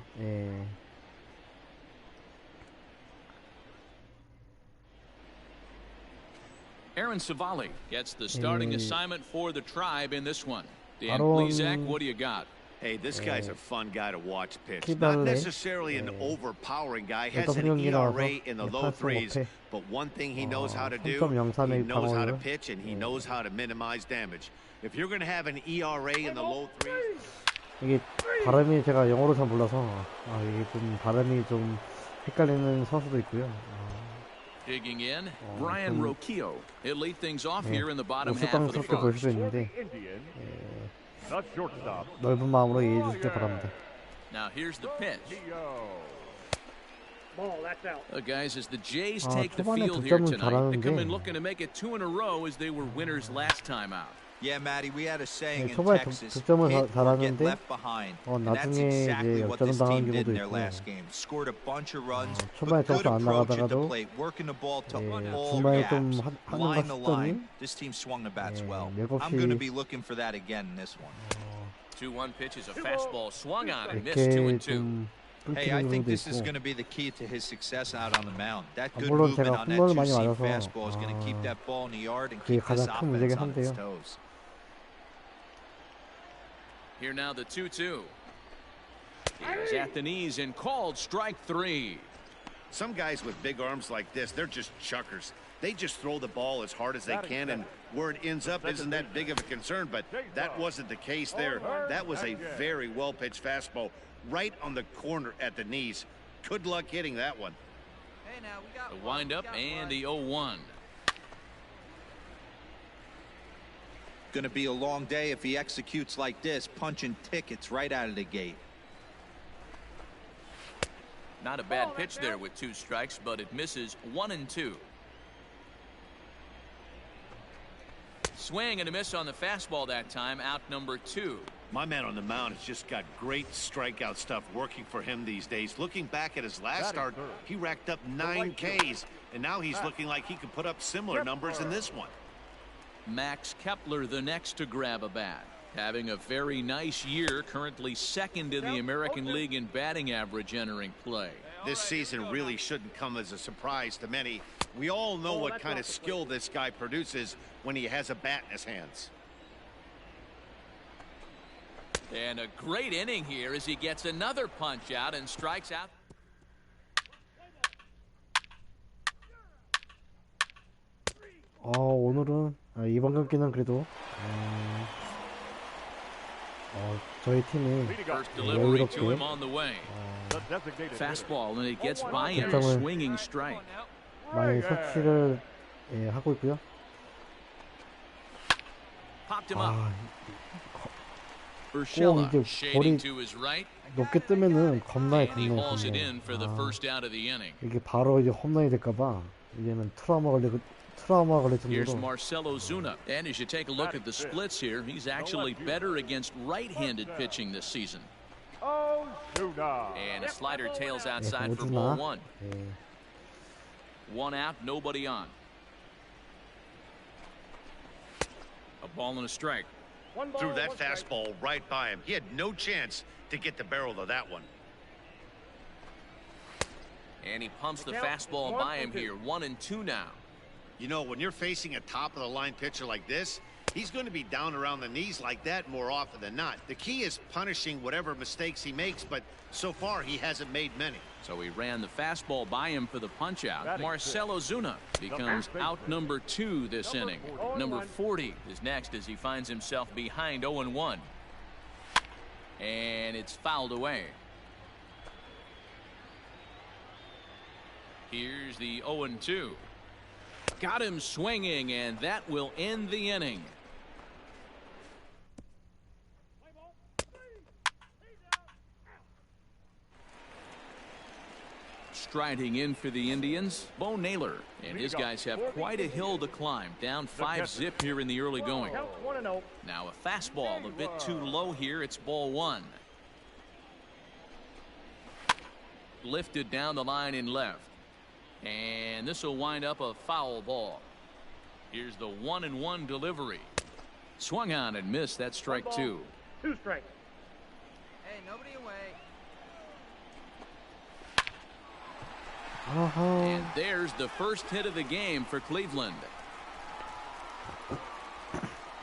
Speaker 2: Aaron Savali gets the starting assignment for the Tribe in this one. Dan Plesac, what do you got?
Speaker 3: Hey, this guy's a fun guy to watch pitch. Not necessarily an overpowering guy. Has an ERA in the low 3s, but one thing he knows how to do, he knows how to pitch, and he knows how to minimize damage. If you're going to have an ERA in the low 3s...
Speaker 1: 이게 발음이 제가 영어로 잘 몰라서 이게 좀 발음이 좀 헷갈리는 선수도 있고요.
Speaker 2: Digging in, Brian Rocchio. He'll lead things off here in the bottom half of the
Speaker 1: 습관스럽게 볼 수도
Speaker 2: first.
Speaker 1: 있는데 넓은 마음으로 이해해 주시길 바랍니다.
Speaker 2: Now here's the pitch.
Speaker 5: Ball, that's out.
Speaker 2: Guys, as the Jays take the
Speaker 1: 초반에
Speaker 2: field here
Speaker 1: 득점은
Speaker 2: tonight, they come in
Speaker 1: 잘하는데
Speaker 2: looking to make it 2 in a row as they were winners last time out.
Speaker 4: Yeah, Matty, we had a saying in
Speaker 1: 초반에
Speaker 4: Texas,
Speaker 1: 득점을
Speaker 4: hit or get
Speaker 1: 잘하는데
Speaker 4: left behind. And that's
Speaker 1: 나중에
Speaker 4: exactly
Speaker 1: 이제
Speaker 4: what
Speaker 1: 역전을
Speaker 4: this
Speaker 1: 당하는
Speaker 4: team did
Speaker 1: 경우도
Speaker 4: in their
Speaker 1: 있고
Speaker 4: last game. Scored a bunch of runs,
Speaker 1: 초반에
Speaker 4: but good
Speaker 1: 점수 안
Speaker 4: approach at the
Speaker 1: 나가다가도
Speaker 4: plate, working the ball to all
Speaker 1: 중반에 좀
Speaker 4: gaps,
Speaker 1: 하는가
Speaker 4: line the line.
Speaker 1: 싶더니
Speaker 4: This team swung the bats well.
Speaker 1: 맥없이
Speaker 4: I'm going to be looking for that again in this one.
Speaker 2: 2-1 pitch is a fastball swung on and missed
Speaker 1: 이렇게
Speaker 2: 2-2.
Speaker 1: 좀
Speaker 4: Hey, I
Speaker 1: 끊기는
Speaker 4: think
Speaker 1: 경우도
Speaker 4: this is
Speaker 1: 있고
Speaker 4: going to be the key to his success out on the mound. That good
Speaker 1: 물론
Speaker 4: movement
Speaker 1: 제가
Speaker 4: on that
Speaker 1: 홈런을 많이
Speaker 4: two-seam
Speaker 1: 맞아서
Speaker 4: fastball is going to keep that ball in the yard and
Speaker 1: 그게
Speaker 4: keep this
Speaker 1: 가장 큰
Speaker 4: offense
Speaker 1: 문제긴
Speaker 4: on its
Speaker 1: 한데요.
Speaker 4: toes.
Speaker 2: Here now the 2-2. He's at the knees and called strike 3.
Speaker 3: Some guys with big arms like this, they're just chuckers. They just throw the ball as hard as they can, and where it ends up isn't that big of a concern, but that wasn't the case there. That was a very well-pitched fastball right on the corner at the knees. Good luck hitting that one.
Speaker 7: Hey, now we got
Speaker 2: The windup and the 0-1.
Speaker 4: Going to be a long day if he executes like this, punching tickets right out of the gate.
Speaker 2: Not a bad pitch there with 2 strikes, but it misses 1-2. Swing and a miss on the fastball that time, out number 2.
Speaker 3: My man on the mound has just got great strikeout stuff working for him these days. Looking back at his last start, he racked up 9 Ks, and now he's looking like he could put up similar numbers in this one.
Speaker 2: Max Kepler the next to grab a bat. Having a very nice year, currently 2nd in the American League in batting average entering play.
Speaker 3: This season really shouldn't come as a surprise to many. We all know what kind of skill this guy produces when he has a bat in his hands.
Speaker 2: And a great inning here as he gets another punch out and strikes out.
Speaker 1: 오늘은 이번 경기는 그래도 저희 팀이
Speaker 2: First delivery to him on the way. Fastball and it gets by him, a swinging strike.
Speaker 1: 많이 설치를 하고 있고요.
Speaker 2: Popped him up.
Speaker 1: 꼭
Speaker 2: Urshela
Speaker 1: 이제
Speaker 2: shading
Speaker 1: 볼이
Speaker 2: to his right.
Speaker 1: 높게 뜨면은 겁나요,
Speaker 2: And he hauls it in
Speaker 1: 겁나요.
Speaker 2: for the first out of the inning.
Speaker 1: 이게 바로 이제 홈런이 될까봐 이제는 트라우마 걸릴
Speaker 2: Here's
Speaker 1: 정도로.
Speaker 2: Marcelo Zuna. And as you take a look at the splits here, he's actually better against right-handed pitching this season. And a slider tails outside for ball 1. 1 out, nobody on. A ball and a strike.
Speaker 3: Threw that fastball right by him. He had no chance to get the barrel of that one.
Speaker 2: And he pumps the fastball by him here. 1-2 now.
Speaker 3: You know, when you're facing a top-of-the-line pitcher like this, he's going to be down around the knees like that more often than not. The key is punishing whatever mistakes he makes, but so far he hasn't made many.
Speaker 2: So he ran the fastball by him for the punch-out. Marcelo Zuna becomes out number 2 this inning. Number 40 is next as he finds himself behind 0-1. And it's fouled away. Here's the 0-2. Got him swinging, and that will end the inning. Striding in for the Indians, Bo Naylor, and his guys have quite a hill to climb. Down 5-zip here in the early going. Now a fastball a bit too low here. It's ball 1. Lifted down the line in left. And this will wind up a foul ball. Here's the 1-1 delivery. Swung on and missed. That strike 2.
Speaker 5: 2 strikes.
Speaker 8: Hey, nobody away.
Speaker 2: And there's the first hit of the game for Cleveland.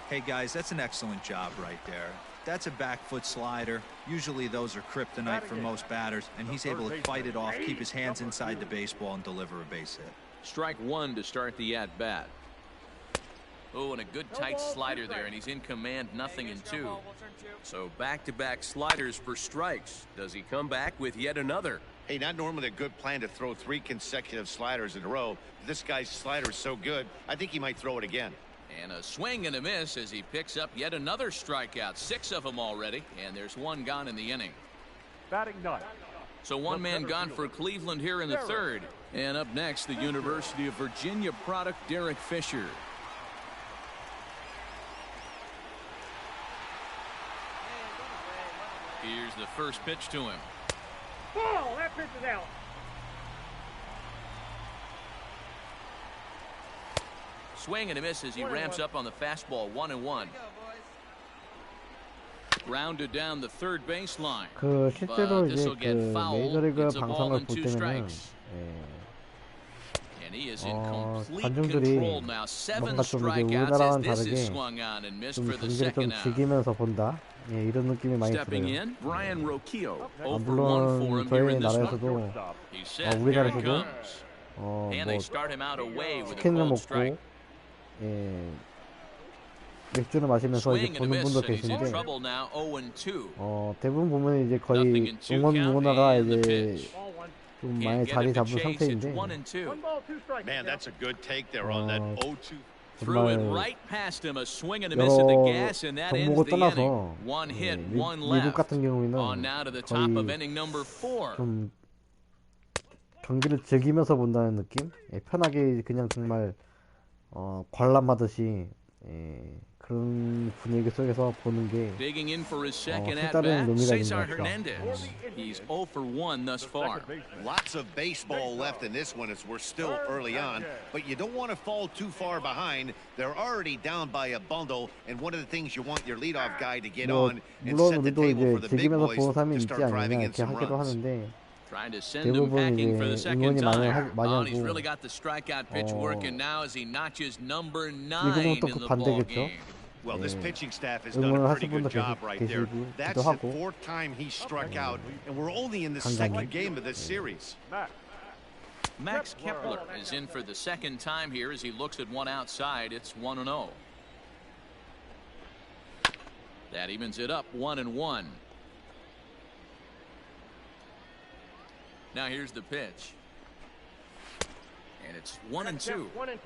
Speaker 4: Hey guys, that's an excellent job right there. That's a back foot slider. Usually those are kryptonite for most batters, and he's able to fight it off, keep his hands inside the baseball, and deliver a base hit.
Speaker 2: Strike 1 to start the at-bat. Oh, and a good tight slider there, and he's in command, 0-2. So back-to-back sliders for strikes. Does he come back with yet another?
Speaker 3: Hey, not normally a good plan to throw 3 consecutive sliders in a row. This guy's slider is so good, I think he might throw it again.
Speaker 2: And a swing and a miss as he picks up yet another strikeout. 6 of them already, and there's 1 gone in the inning.
Speaker 5: Batting 9.
Speaker 2: So 1 man gone for Cleveland here in the 3rd. And up next, the University of Virginia product, Derek Fisher. Here's the first pitch to him.
Speaker 5: Ball! That pitch is out.
Speaker 2: Swing and a miss as he ramps up on the fastball. 1-1. Grounded down the third baseline.
Speaker 1: 실제로 이제
Speaker 2: this'll get fouled.
Speaker 1: 메이저리그
Speaker 2: It's a ball
Speaker 1: 방송을
Speaker 2: and
Speaker 1: 볼
Speaker 2: 2
Speaker 1: 때는
Speaker 2: strikes. And he is in complete
Speaker 1: 관중들이
Speaker 2: control now. 7
Speaker 1: 뭔가 좀 이제
Speaker 2: strikeouts as
Speaker 1: 우리나라와는
Speaker 2: this
Speaker 1: 다르게
Speaker 2: is swung on and missed
Speaker 1: 좀
Speaker 2: for the
Speaker 1: 경기를 좀
Speaker 2: second out.
Speaker 1: 즐기면서 본다. 이런 느낌이 많이
Speaker 2: Stepping
Speaker 1: 들어요.
Speaker 2: in, Brian Rocchio. 0 for 1
Speaker 1: 물론
Speaker 2: for him here
Speaker 1: 저희
Speaker 2: in this one.
Speaker 1: 나라에서도
Speaker 2: He's set. Here he
Speaker 1: 우리나라에서도
Speaker 2: comes. And they
Speaker 1: 뭐
Speaker 2: start him out away with a
Speaker 1: 치킨을
Speaker 2: cold strike.
Speaker 1: 먹고 맥주를 마시면서 이제
Speaker 2: Swing and a
Speaker 1: 보는
Speaker 2: miss,
Speaker 1: 분도
Speaker 2: and he's in
Speaker 1: 계신데
Speaker 2: trouble now. 0-2.
Speaker 1: 대부분 보면 이제
Speaker 2: Nothing
Speaker 1: 거의
Speaker 2: in 2
Speaker 1: 응원
Speaker 2: count
Speaker 1: 문화가
Speaker 2: and the
Speaker 1: 이제
Speaker 2: pitch.
Speaker 5: Ball 1.
Speaker 1: 좀
Speaker 2: Can't
Speaker 1: 많이
Speaker 2: get
Speaker 1: 자리
Speaker 2: him to
Speaker 1: 잡은
Speaker 2: chase. It's
Speaker 1: 상태인데
Speaker 2: 1-2.
Speaker 5: 1 ball, 2 strikes.
Speaker 3: Man, that's a good take there on that 0-2.
Speaker 2: Threw it
Speaker 1: 정말
Speaker 2: right past him, a swing and a miss at the gas, and that ends
Speaker 1: 종목을
Speaker 2: the inning.
Speaker 1: 떠나서
Speaker 2: One hit, one
Speaker 1: 미국
Speaker 2: left.
Speaker 1: 같은 경우에는
Speaker 2: On now to the top of
Speaker 1: 거의
Speaker 2: inning number 4.
Speaker 1: 좀 경기를 즐기면서 본다는 느낌? 편하게 그냥 정말 관람하듯이 그런 분위기 속에서 보는 게
Speaker 2: Digging in for his second at
Speaker 1: 색다른
Speaker 2: bat,
Speaker 1: 의미가 있는
Speaker 2: Cesar
Speaker 1: 것 같죠.
Speaker 2: Hernandez. He's 0 for 1 thus far.
Speaker 3: Lots of baseball left in this one as we're still early on, but you don't want to fall too far behind. They're already down by a bundle, and one of the things you want your leadoff guy to get on and
Speaker 1: 물론
Speaker 3: set the
Speaker 1: 우리도
Speaker 3: table for
Speaker 1: 이제
Speaker 3: the big
Speaker 1: 즐기면서
Speaker 3: boys
Speaker 1: 보는 사람이
Speaker 3: to
Speaker 1: 있지
Speaker 3: start driving
Speaker 1: 않느냐
Speaker 3: in
Speaker 1: 이렇게
Speaker 3: some
Speaker 1: 하기도
Speaker 3: runs.
Speaker 1: 하는데
Speaker 2: Trying to send him
Speaker 1: 대부분
Speaker 2: packing for
Speaker 1: 이제
Speaker 2: the second
Speaker 1: 응원이
Speaker 2: time.
Speaker 1: 많이
Speaker 2: He's
Speaker 1: 하고
Speaker 2: really got the strikeout pitch working now as he notches number 9
Speaker 1: 미국은
Speaker 2: in
Speaker 1: 또
Speaker 2: the
Speaker 1: 그
Speaker 2: ball
Speaker 1: 반대겠죠.
Speaker 2: game.
Speaker 3: Well, this pitching staff has done
Speaker 1: 응원을
Speaker 3: a pretty
Speaker 1: 하신 분도
Speaker 3: good job right there.
Speaker 1: 계시기도
Speaker 3: That's the
Speaker 1: 하고.
Speaker 3: fourth time he struck out, and we're only in the
Speaker 1: 강장님.
Speaker 3: second game of this series.
Speaker 2: Max Kepler is in for the second time here as he looks at one outside. It's 1-0. That evens it up 1-1. Now here's the pitch. And it's 1-2.
Speaker 5: 1-2.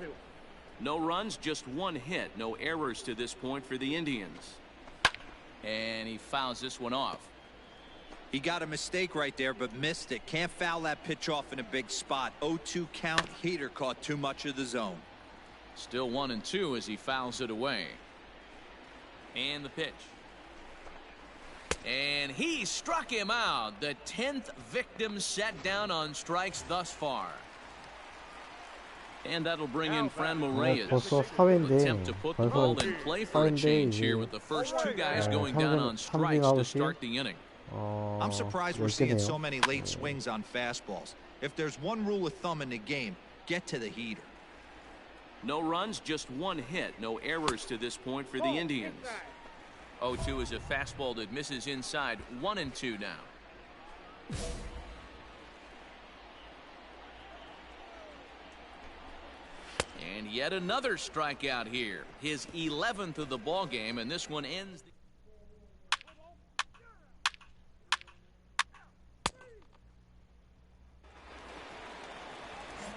Speaker 2: No runs, just one hit. No errors to this point for the Indians. And he fouls this one off.
Speaker 4: He got a mistake right there, but missed it. Can't foul that pitch off in a big spot. 0-2 count. Heater caught too much of the zone.
Speaker 2: Still 1-2 as he fouls it away. And the pitch. And he struck him out. The 10th victim set down on strikes thus far. And that'll bring in Franmil Reyes.
Speaker 1: 벌써
Speaker 2: Attempt to
Speaker 1: 4회인데
Speaker 2: put the ball
Speaker 1: 벌써
Speaker 2: in play for a
Speaker 1: 4회인데
Speaker 2: change here
Speaker 1: 이제
Speaker 2: with the first two guys going down on strikes to start the inning.
Speaker 4: I'm surprised we're seeing so
Speaker 1: 10개네요.
Speaker 4: many late swings on fastballs. If there's one rule of thumb in the game, get to the heater.
Speaker 2: No runs, just one hit. No errors to this point for the Indians. 0-2 is a fastball that misses inside. 1-2 now. And yet another strikeout here. His 11th of the ball game, and this one ends.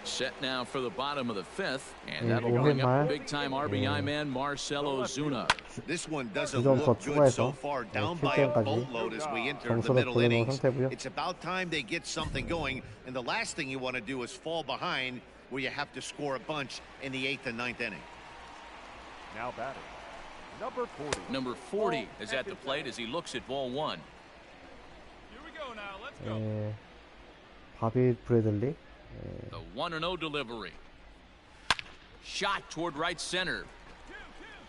Speaker 2: Set now for the bottom of the 5th, and that'll bring up big-time RBI man Marcelo Ozuna.
Speaker 3: This one doesn't look good so far. Down by a boatload as we enter the middle innings. It's about time they get something going, and the last thing you want to do is fall behind where you have to score a bunch in the 8th and 9th inning.
Speaker 5: Now batting. Number 40.
Speaker 2: Number 40 is at the plate as he looks at ball 1.
Speaker 5: Here we go now. Let's go.
Speaker 1: 바비 브래들리.
Speaker 2: The 1-0 delivery. Shot toward right center.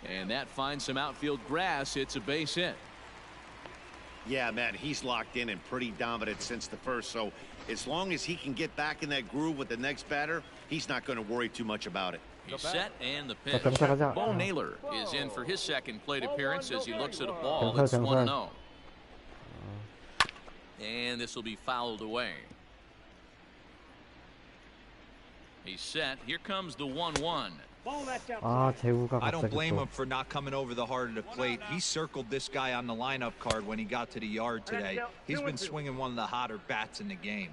Speaker 2: And that finds some outfield grass. It's a base hit.
Speaker 3: Yeah, Matt, he's locked in and pretty dominant since the first. So as long as he can get back in that groove with the next batter, he's not going to worry too much about it.
Speaker 2: He's set and the pitch. Bo Naylor is in for his second plate appearance as he looks at a ball that's 1-0. And this will be fouled away. He's set. Here comes the 1-1.
Speaker 4: I don't blame him for not coming over the heart of the plate. He circled this guy on the lineup card when he got to the yard today. He's been swinging one of the hotter bats in the game.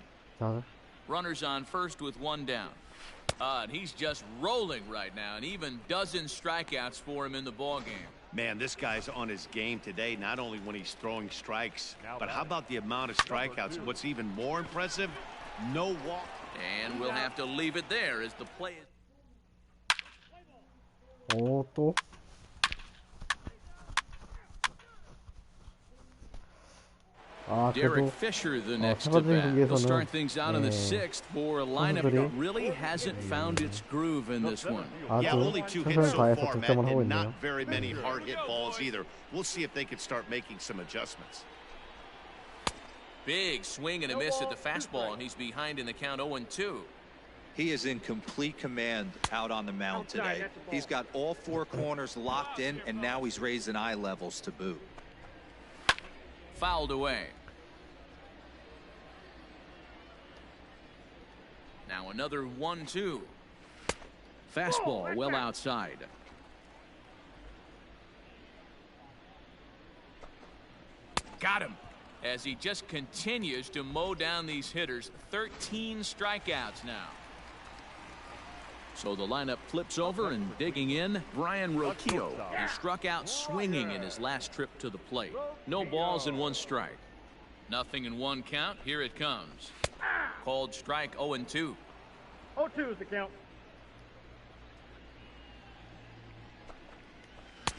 Speaker 2: Runners on first with one down. And he's just rolling right now, and even dozen strikeouts for him in the ball game.
Speaker 3: Man, this guy's on his game today, not only when he's throwing strikes, but how about the amount of strikeouts? What's even more impressive, no walk.
Speaker 2: And we'll have to leave it there as the play is.
Speaker 1: 또.
Speaker 2: Derek Fisher, the next to bat. He'll start things out in the 6th for a lineup that really hasn't found its groove in this one.
Speaker 3: Yeah, only 2 hits so far, Matt, and not very many hard hit balls either. We'll see if they can start making some adjustments.
Speaker 2: Big swing and a miss at the fastball, and he's behind in the count 0-2.
Speaker 4: He is in complete command out on the mound today. He's got all 4 corners locked in, and now he's raising eye levels to boot.
Speaker 2: Fouled away. Now another 1-2. Fastball well outside. Got him. As he just continues to mow down these hitters. 13 strikeouts now. So the lineup flips over, and digging in, Brian Roquillo. He struck out swinging in his last trip to the plate. No balls and 1 strike. Nothing in 1 count. Here it comes. Called strike 0-2.
Speaker 5: 0-2 is the count.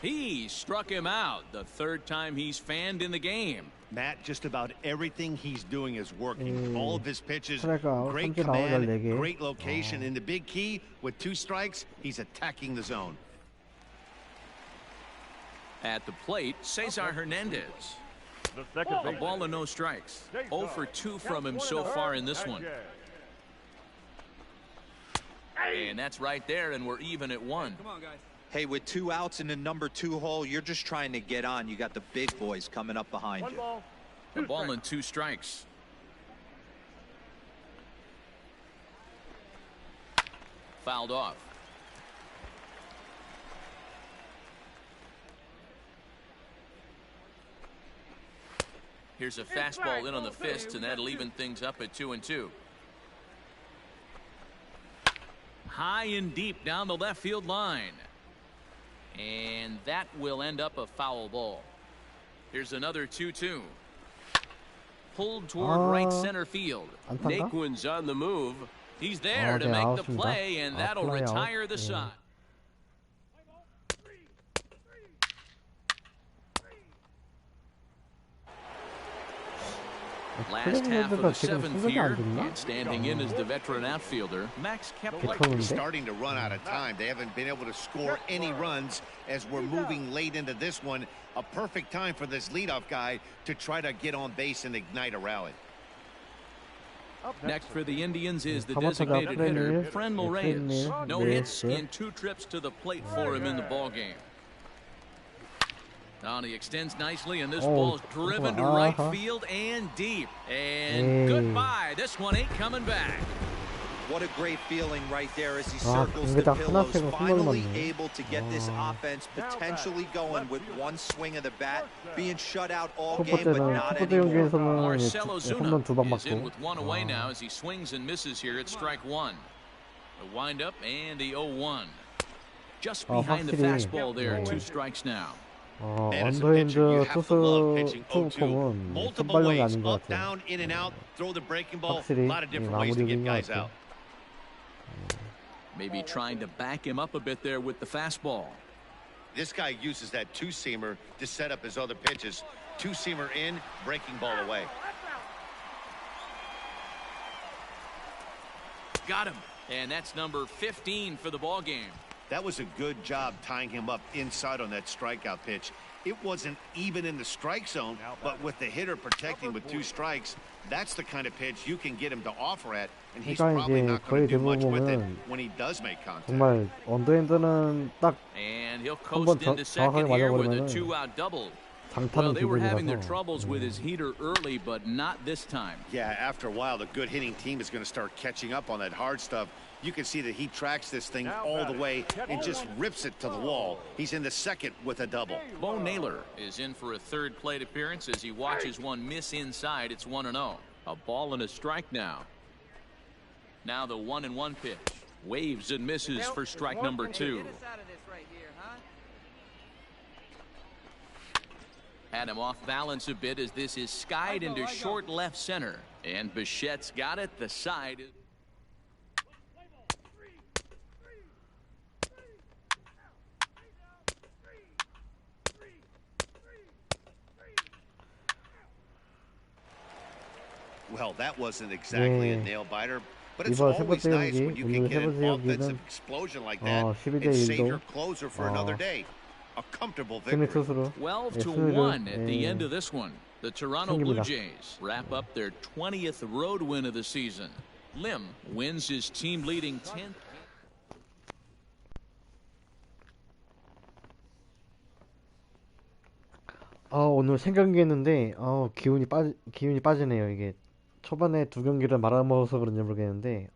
Speaker 2: He struck him out, the 3rd time he's fanned in the game.
Speaker 3: Matt, just about everything he's doing is working. All of his pitches,
Speaker 1: 스트라이크아웃,
Speaker 3: great
Speaker 1: 삼진 아웃
Speaker 3: command,
Speaker 1: 14개.
Speaker 3: great location. And the big key, with 2 strikes, he's attacking the zone.
Speaker 2: At the plate, Cesar Hernandez.
Speaker 5: The second
Speaker 2: A ball and no strikes. 0 for 2 from him so far in this one. And that's right there, and we're even at 1.
Speaker 8: Come on, guys.
Speaker 4: Hey, with 2 outs in the number 2 hole, you're just trying to get on. You got the big boys coming up behind you.
Speaker 2: A ball and 2 strikes. Fouled off. Here's a fastball in on the fist, and that'll even things up at 2-2. High and deep down the left field line. And that will end up a foul ball. Here's another 2-2. Pulled toward right center field. Naquin's on the move. He's there to make the play, and that'll retire the side. Last half of the 7th here, and standing in as the veteran outfielder, Max Kepler.
Speaker 3: He's starting to run out of time. They haven't been able to score any runs as we're moving late into this one. A perfect time for this leadoff guy to try to get on base and ignite a rally.
Speaker 2: Next for the Indians is the designated hitter, Franmil Reyes. No hits in 2 trips to the plate for him in the ballgame. Now he extends nicely, and this ball's driven to right field and deep. And goodbye. This one ain't coming back.
Speaker 4: What a great feeling right there as he circles the pillows. Finally able to get this offense potentially going with 1 swing of the bat. Being shut out all game, but not anymore.
Speaker 2: Marcelo Zuna is in with 1 away now as he swings and misses here at strike 1. The windup and the 0-1. Just behind the fastball there. 2 strikes now.
Speaker 1: 언더핸드 투수 투구폼은 순발력이 아닌 것 같아요. 확실히 마무리인 것 같아요.
Speaker 2: Maybe trying to back him up a bit there with the fastball.
Speaker 3: This guy uses that 2-seamer to set up his other pitches. 2-seamer in, breaking ball away.
Speaker 2: Got him. And that's number 15 for the ball game.
Speaker 3: That was a good job tying him up inside on that strikeout pitch. It wasn't even in the strike zone, but with the hitter protecting with 2 strikes, that's the kind of pitch you can get him to offer at, and he's probably not going to do much with it when he does make contact.
Speaker 1: 정말 언더핸드는 딱
Speaker 2: And he'll
Speaker 1: 한번
Speaker 2: coast into second here with a
Speaker 1: 맞아버리면은
Speaker 2: 2-out double. Well,
Speaker 1: 장타는
Speaker 2: they were having their
Speaker 1: 기분이라서.
Speaker 2: troubles with his heater early, but not this time.
Speaker 3: Yeah, after a while, the good hitting team is going to start catching up on that hard stuff. You can see that he tracks this thing all the way and just rips it to the wall. He's in the second with a double.
Speaker 2: Bo Naylor is in for a 3rd plate appearance as he watches one miss inside. It's 1-0. A ball and a strike now. Now the 1-1 pitch. Waves and misses for strike number 2. Had him off balance a bit as this is skied into short left center. And Bichette's got it. The side.
Speaker 3: Well, that wasn't exactly a nail biter, but it's
Speaker 1: 이번 세
Speaker 3: always
Speaker 1: 번째
Speaker 3: nice
Speaker 1: 경기,
Speaker 3: when you
Speaker 1: 오늘
Speaker 3: can
Speaker 1: 세
Speaker 3: get an
Speaker 1: 번째
Speaker 3: offensive
Speaker 1: 경기는
Speaker 3: explosion like that
Speaker 1: 12대
Speaker 3: and save
Speaker 1: 1도
Speaker 3: your closer for another day. A comfortable
Speaker 1: 승리
Speaker 3: victory.
Speaker 1: 투수로
Speaker 2: 12-1 at the end of this one. The Toronto Blue
Speaker 1: 챙깁니다.
Speaker 2: Jays wrap up their 20th road win of the season. Lim wins his team-leading 10th.
Speaker 1: 오늘 세 경기 했는데 기운이 빠지네요. 이게 초반에 2경기를 말아먹어서 그런지 모르겠는데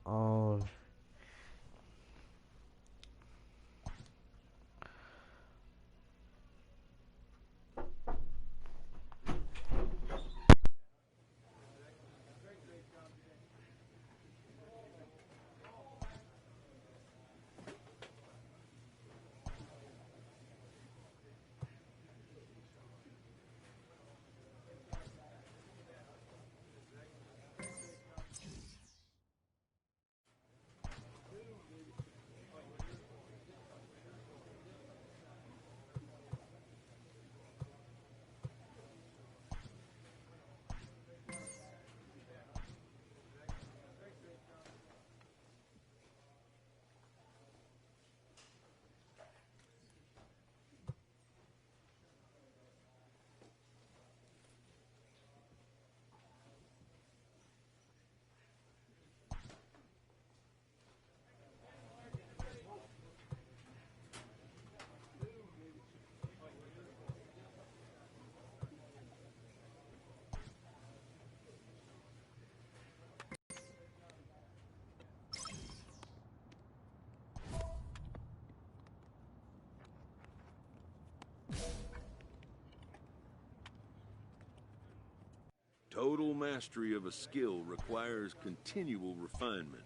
Speaker 9: Total mastery of a skill requires continual refinement.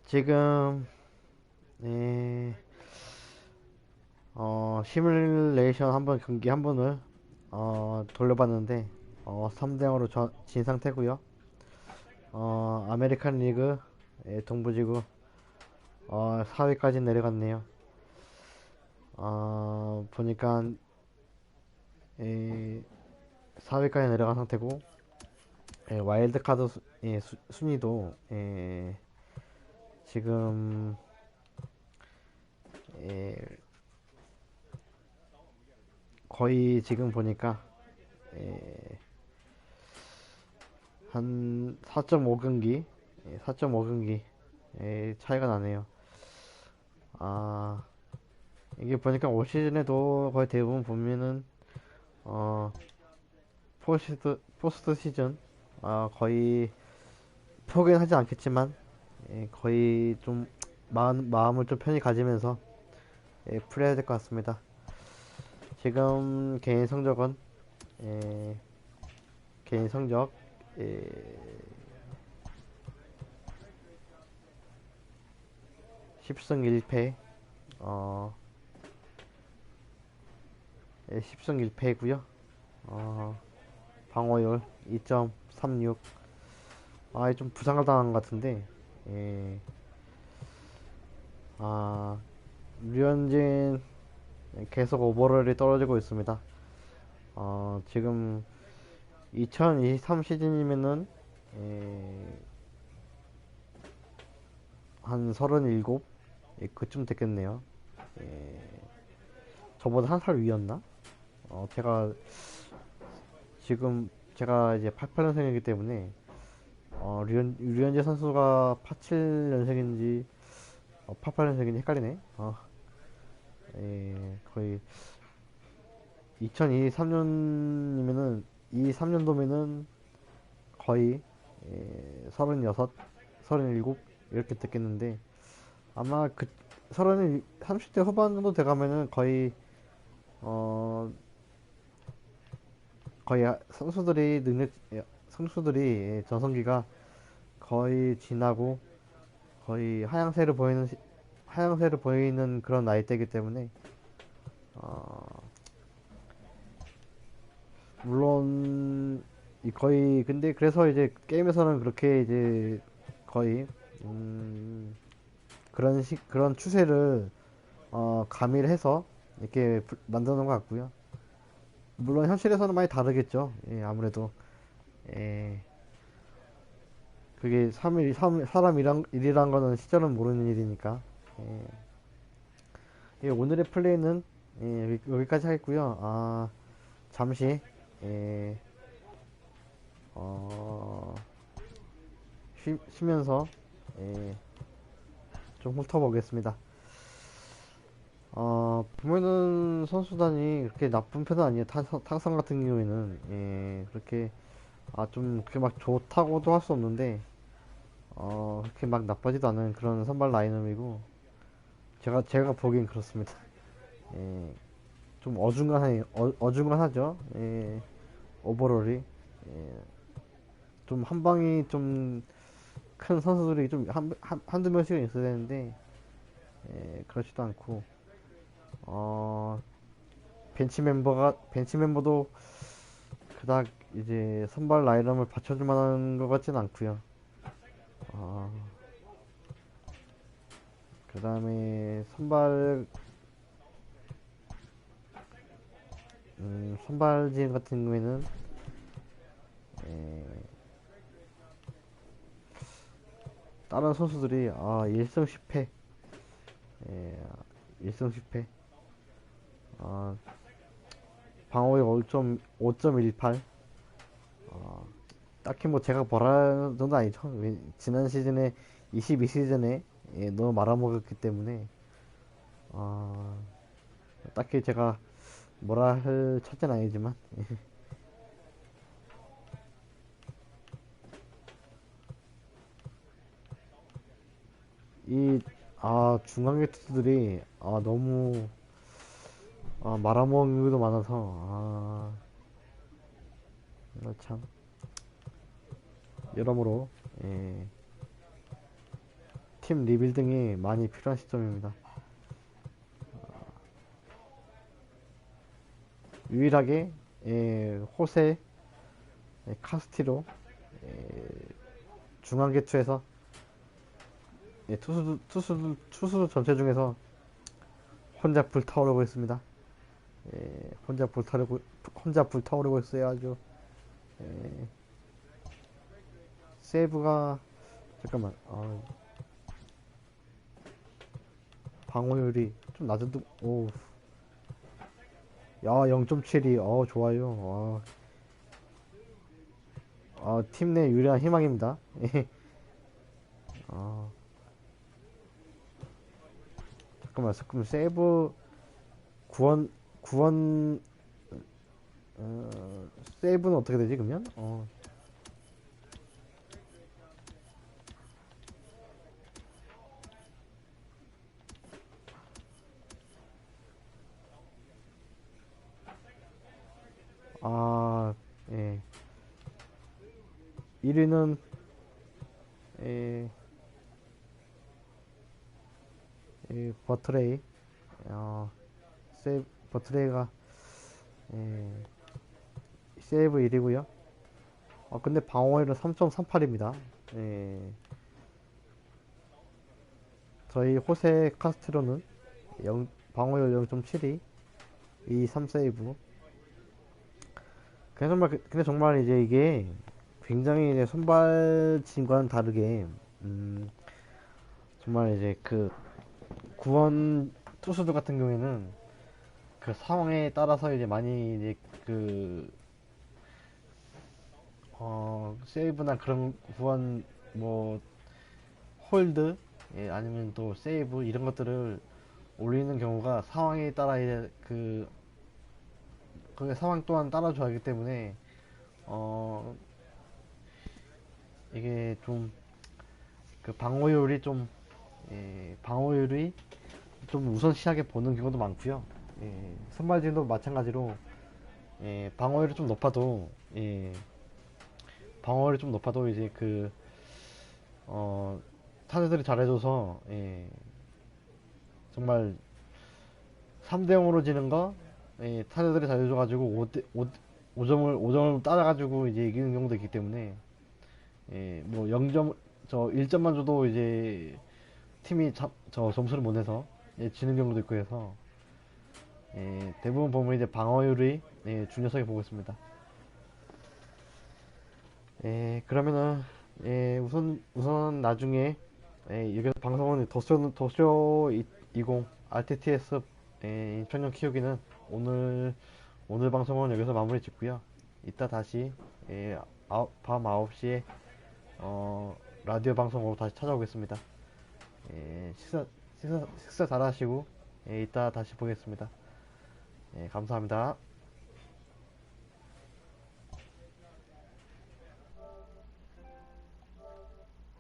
Speaker 1: 지금 시뮬레이션 한번 경기 한 번을 돌려봤는데 3대 0으로 진 상태고요. 아메리칸 리그 동부지구 4위까지 내려갔네요. 보니까 4위까지 내려간 상태고 와일드카드 순위도 지금 거의 지금 보니까 한 4.5경기 4.5경기 차이가 나네요. 이게 보니까 올 시즌에도 거의 대부분 보면은 포스트 시즌 거의 포기는 하지 않겠지만 거의 좀 마음을 좀 편히 가지면서 풀어야 될 것 같습니다. 지금 개인 성적 10승 1패 10승 1패고요. 방어율 2.36. 좀 부상을 당한 것 같은데 류현진 계속 오버롤이 떨어지고 있습니다. 지금 2023 시즌이면은 한 37 그쯤 됐겠네요. 저보다 한 살 위였나? 제가 이제 88년생이기 때문에 류현재 선수가 87년생인지 88년생인지 헷갈리네. 거의 2023년이면은 23년도면은 거의 36, 37 이렇게 됐겠는데 아마 그 30대 후반 정도 돼가면은 거의 선수들이 전성기가 거의 지나고 거의 하향세를 보이는 그런 나이대이기 때문에 물론 거의 근데 그래서 이제 게임에서는 그렇게 이제 거의 그런 추세를 가미를 해서 이렇게 만드는 것 같고요. 물론 현실에서는 많이 다르겠죠. 아무래도 그게 사람 일이란 거는 시절은 모르는 일이니까. 오늘의 플레이는 여기까지 하겠고요. 잠시 쉬면서 좀 훑어보겠습니다. 보면은 선수단이 그렇게 나쁜 편은 아니에요. 탕성 같은 경우에는 그렇게 좀 그렇게 막 좋다고도 할 수 없는데 그렇게 막 나쁘지도 않은 그런 선발 라인업이고 제가 보기엔 그렇습니다. 좀 어중간하죠. 오버롤이 좀 한 방이 좀 큰 선수들이 좀 한두 명씩은 있어야 되는데 그렇지도 않고 벤치 멤버도 그닥 이제 선발 라인업을 받쳐줄 만한 것 같진 않고요. 그 다음에 선발진 같은 경우에는 다른 선수들이 1승 10패 1승 10패 방어력 5.18 딱히 뭐 제가 뭐라는 정도 아니죠. 지난 시즌에 22시즌에 너무 말아먹었기 때문에 어, 딱히 제가 뭐라 할 첫째는 아니지만 이 중간계 투수들이 너무 말아먹는 경우도 많아서 이거 참 여러모로 팀 리빌딩이 많이 필요한 시점입니다. 유일하게 호세 카스티로 중앙개투에서 투수 전체 중에서 혼자 불타오르고 있습니다. 혼자 불타오르고 있어요. 아주 세이브가 잠깐만 방어율이 좀 낮은 오. 야, 0.72. 좋아요. 팀 내 유일한 희망입니다. 잠깐만, 세이브 구원 세이브는 어떻게 되지, 그러면? 예. 1위는 버트레이. 버트레이가 세이브 1위고요. 근데 방어율은 3.38입니다. 저희 호세 카스트로는 방어율 0.72, 3세이브. 근데 정말 이제 이게 굉장히 이제 선발진과는 다르게, 정말 이제 그 구원 투수들 같은 경우에는 그 상황에 따라서 이제 많이 이제 세이브나 그런 구원 뭐 홀드, 아니면 또 세이브 이런 것들을 올리는 경우가 상황에 따라 이제 그 상황 또한 따라줘야 하기 때문에 이게 좀 그 방어율이 좀 우선시하게 보는 경우도 많고요. 선발진도 마찬가지로 방어율이 좀 높아도 이제 타자들이 잘해줘서 정말 3대0으로 지는 거 타자들이 잘해줘가지고 5점을 따라가지고 이제 이기는 경우도 있기 때문에 뭐 1점만 줘도 이제 팀이 점수를 못 내서 지는 경우도 있고 해서 대부분 보면 이제 방어율이 중요하게 보고 있습니다. 그러면은 우선 나중에 여기서 방송은 더쇼 20 RTTS 인천형 키우기는 오늘 방송은 여기서 마무리 짓고요. 이따 다시 밤 9시에 라디오 방송으로 다시 찾아오겠습니다. 식사 잘 하시고 이따 다시 보겠습니다. 감사합니다.